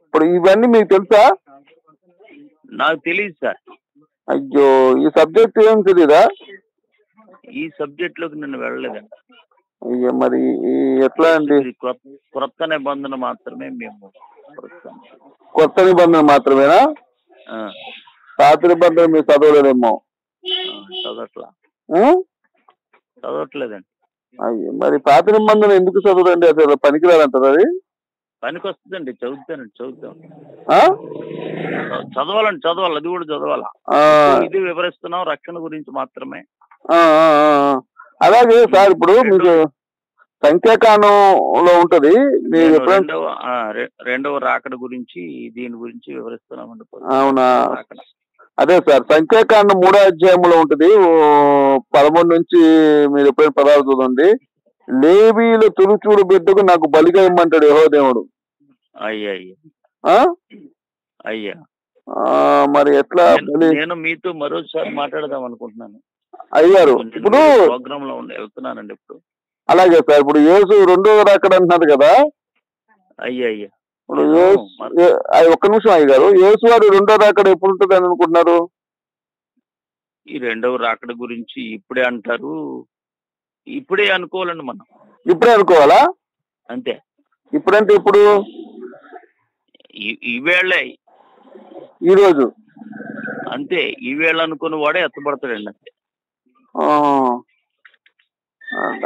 S4: ఇప్పుడు ఇవన్నీ మీకు తెలుసా?
S3: నాకు తెలియదు సార్.
S4: అయ్యో, ఈ సబ్జెక్ట్ ఏం తెలీదా?
S3: ఈ సబ్జెక్ట్ లోకి నేను వెళ్ళలేదండి.
S4: అయ్యో, మరి ఎట్లా అండి?
S3: కొత్త నిబంధన మాత్రమే మేము.
S4: కొత్త నిబంధన మాత్రమేనా? పాత నిబంధన మీరు చదవలేదేమో.
S3: చదవట్లేదండి.
S4: అయ్యో, మరి పాత నిబంధన ఎందుకు చదవదండి? అసలు పనికిరాదంటారు అది?
S3: పనికి వస్తుందండి. చదువుతాను. చదవాలి. అది కూడా చదవాలా? ఇది వివరిస్తున్నాం రక్షణ గురించి మాత్రమే.
S4: అలాగే సార్, ఇప్పుడు మీకు సంఖ్యాకాండంలో ఉంటది, మీరు
S3: రెండవ రాకడ గురించి దీని గురించి వివరిస్తున్నామండి.
S4: అవునా? అదే సార్, సంఖ్యాకాండం 3వ అధ్యాయంలో ఉంటది 13 నుంచి మీరు ఎప్పుడైనా 16 చూడండి. లేవీయుల తులుచూడు బిడ్డకు నాకు బలిగా ఇమ్మంటాడు యెహోవా దేవుడు.
S3: అయ్యా
S4: మరి ఎట్లా?
S3: నేను మీతో మరోసారి మాట్లాడదాం అనుకుంటున్నాను
S4: అయ్యారు. ఇప్పుడు
S3: ప్రోగ్రామ్ లో వెళ్తున్నానండి ఇప్పుడు.
S4: అలాగే సార్, ఇప్పుడు యేసు 2వ రాకడ అంటున్నారు కదా.
S3: అయ్యా
S4: ఇప్పుడు ఒక్క నిమిషం అయ్యారు, యేసు వారు 2వ రాకడ ఎప్పుడు ఉంటుంది అని అనుకుంటున్నారు?
S3: ఈ 2వ రాకడ గురించి ఇప్పుడే అంటారు. ఇప్పుడే అనుకోవాలండి మనం.
S4: ఇప్పుడే అనుకోవాలా?
S3: అంతే.
S4: ఇప్పుడంటే ఇప్పుడు
S3: ఈవేళ
S4: ఈరోజు
S3: అంతే. ఈవేళ అనుకున్న వాడే ఎత్తబడతాడండి అంతే.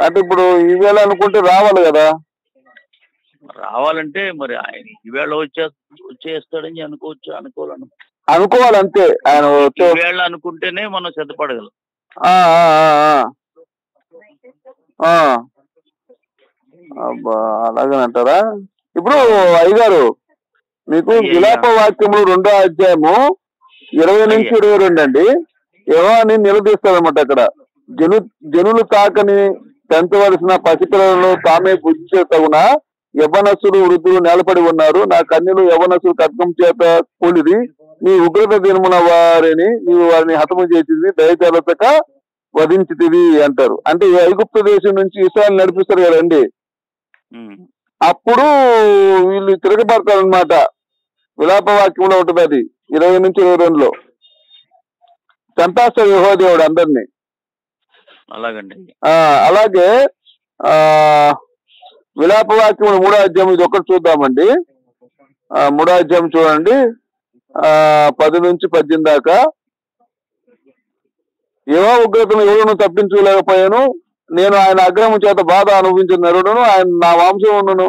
S4: అంటే ఇప్పుడు ఈవేళ అనుకుంటే రావాలి కదా.
S3: రావాలంటే మరి ఆయన ఈవేళ వచ్చేస్తాడని అనుకోవాలంటే
S4: అనుకోవాలంతే. ఆయన
S3: ఈవేళ అనుకుంటేనే మనం సిద్ధపడగలం.
S4: ఆ, ఆ, ఆ, ఆ. అబ్బా, అలాగనంటారా? ఇప్పుడు అయ్యగారు మీకు
S3: అయ్యా
S4: విలాప వాక్యములు 2వ అధ్యాయము 20 నుంచి
S3: అయ్యా
S4: 22 అండి. యెహోవాని నిలదీస్తారన్నమాట అక్కడ. జనులు తాకని పెంచవలసిన పసిపిల్లలను తామే బుద్ధి తగున యవ్వనస్తులు వృద్ధులు నేలపడి ఉన్నారు. నా కన్యలు యవ్వనస్తులు ఖడ్గం చేత కూలిది. నీ ఉగ్రత దినమున నీవు వారిని హతము చేసింది, దయచేలతక వధించితివి అంటారు. అంటే ఈ ఐగుప్తు దేశం నుంచి ఇశ్రాయేలు నడిపిస్తారు కదండి, అప్పుడు వీళ్ళు తిరగబడతారు అనమాట. విలాప వాక్యంలో ఉంటుంది అది 20 నుంచి 22లో. చంపేస్తాడు యెహోవా దేవుడు అందరినీ.
S3: అలాగండి.
S4: అలాగే విలాప వాక్యములు 3వ అధ్యాయం ఇది ఒకటి చూద్దామండి. 3వ అధ్యాయం చూడండి, 10 నుంచి 18 దాకా. యెహోవా ఉగ్రతను ఎవరును తప్పించుకోలేకపోయాను. నేను ఆయన అగ్రహం చేత బాధ అనుభవించిన నరుడును. ఆయన నా మాంసమును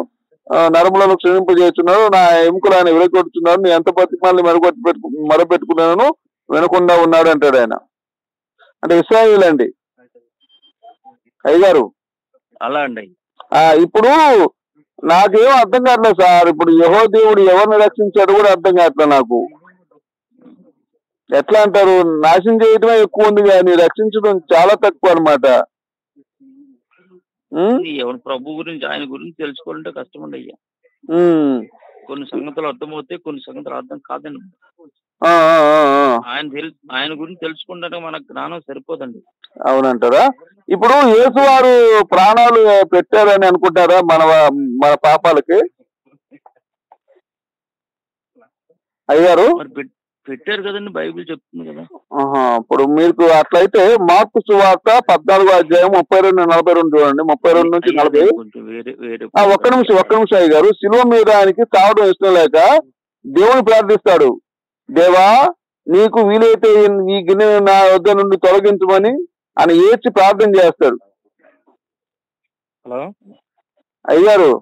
S4: నరములను క్షమింపజేస్తున్నాడు. నా ఎముకలు ఆయన విరగొట్టుచున్నాడు. నేను ఎంత బతిమాలని మరపెట్టుకున్నాను, వినకుండా ఉన్నాడు అంటాడు ఆయన. అంటే ఇశ్రాయేలు అండి అయ్యగారు.
S3: అలా అండి.
S4: ఇప్పుడు నాకేం అర్థం కావట్లేదు సార్. ఇప్పుడు యెహోవా దేవుడు ఎవరిని రక్షించాడు కూడా అర్థం కావట్లేదు నాకు. ఎట్లా అంటారు, నాశనం చేయటమే ఎక్కువ ఉంది కానీ రక్షించడం చాలా తక్కువ అనమాట.
S3: ఎవరి ప్రభు గురించి ఆయన గురించి తెలుసుకోవాలంటే కష్టం అండి అయ్యా. కొన్ని సంగతులు అర్థమవుతాయి, కొన్ని సంగతులు అర్థం కాదండి. ఆయన గురించి తెలుసుకుంటే మనకు జ్ఞానం సరిపోదండి.
S4: అవునంటారా? ఇప్పుడు యేసు వారు ప్రాణాలు పెట్టారని అనుకుంటారా మన పాపాలకి అయ్యారు?
S3: పెట్టారు కదండి, బైబిల్ చెప్తుంది కదా.
S4: ఇప్పుడు మీకు అట్లయితే మార్కు సువార్త 14వ అధ్యాయం 32-42 చూడండి. 32 నుంచి 40. ఒక్క నిమిషం అయ్యగారు. శిలువ మీద ఆయనకి చావడం ఇష్టం లేక దేవుని ప్రార్థిస్తాడు. దేవా, నీకు వీలైతే ఈ గిన్నె నా వద్ద నుండి తొలగించమని ఆయన ఏడ్చి ప్రార్థన చేస్తాడు.
S5: హలో
S4: అయ్యారు.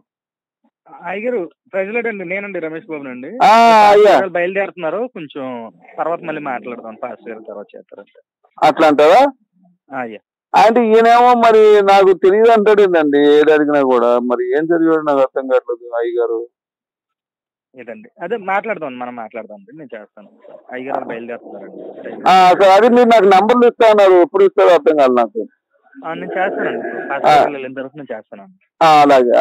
S5: అయ్యగారు ప్రెసిడెంట్ అండి, నేనండి రమేష్ బాబు అండి. బయలుదేరుతున్నారు, కొంచెం తర్వాత మళ్ళీ మాట్లాడదాం. పాస్ గారు తర్వాత చేస్తారండి.
S4: అట్లా అంటారా?
S5: అయ్యా
S4: అంటే ఈయనేమో మరి నాకు తెలియదు అంటాడండి ఏది అడిగినా కూడా. మరి ఏం జరిగాడు నాకు అర్థం కావట్లేదు అయ్యగారు.
S5: ఏదండి అదే మనం మాట్లాడదాం అండి. నేను చేస్తాను. అయ్యగారు బయలుదేరుతున్నారండి.
S4: సరే, అది మీరు నాకు నంబర్లు ఇస్తా అన్నారు, ఎప్పుడు ఇస్తారో అర్థం కాదు నాకు.
S5: నేను చేస్తానండి, వెళ్ళిన తర్వాత నేను చేస్తానండి.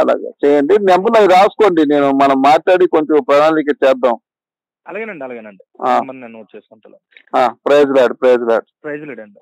S4: అలాగే చేయండి. నెంబర్ నాకు రాసుకోండి, మనం మాట్లాడి కొంచెం ప్రణాళిక చేద్దాం.
S5: అలాగేనండి. నేను నోట్ చేసుకుంటాను.
S4: ప్రైజ్ లార్డ్
S5: అండి.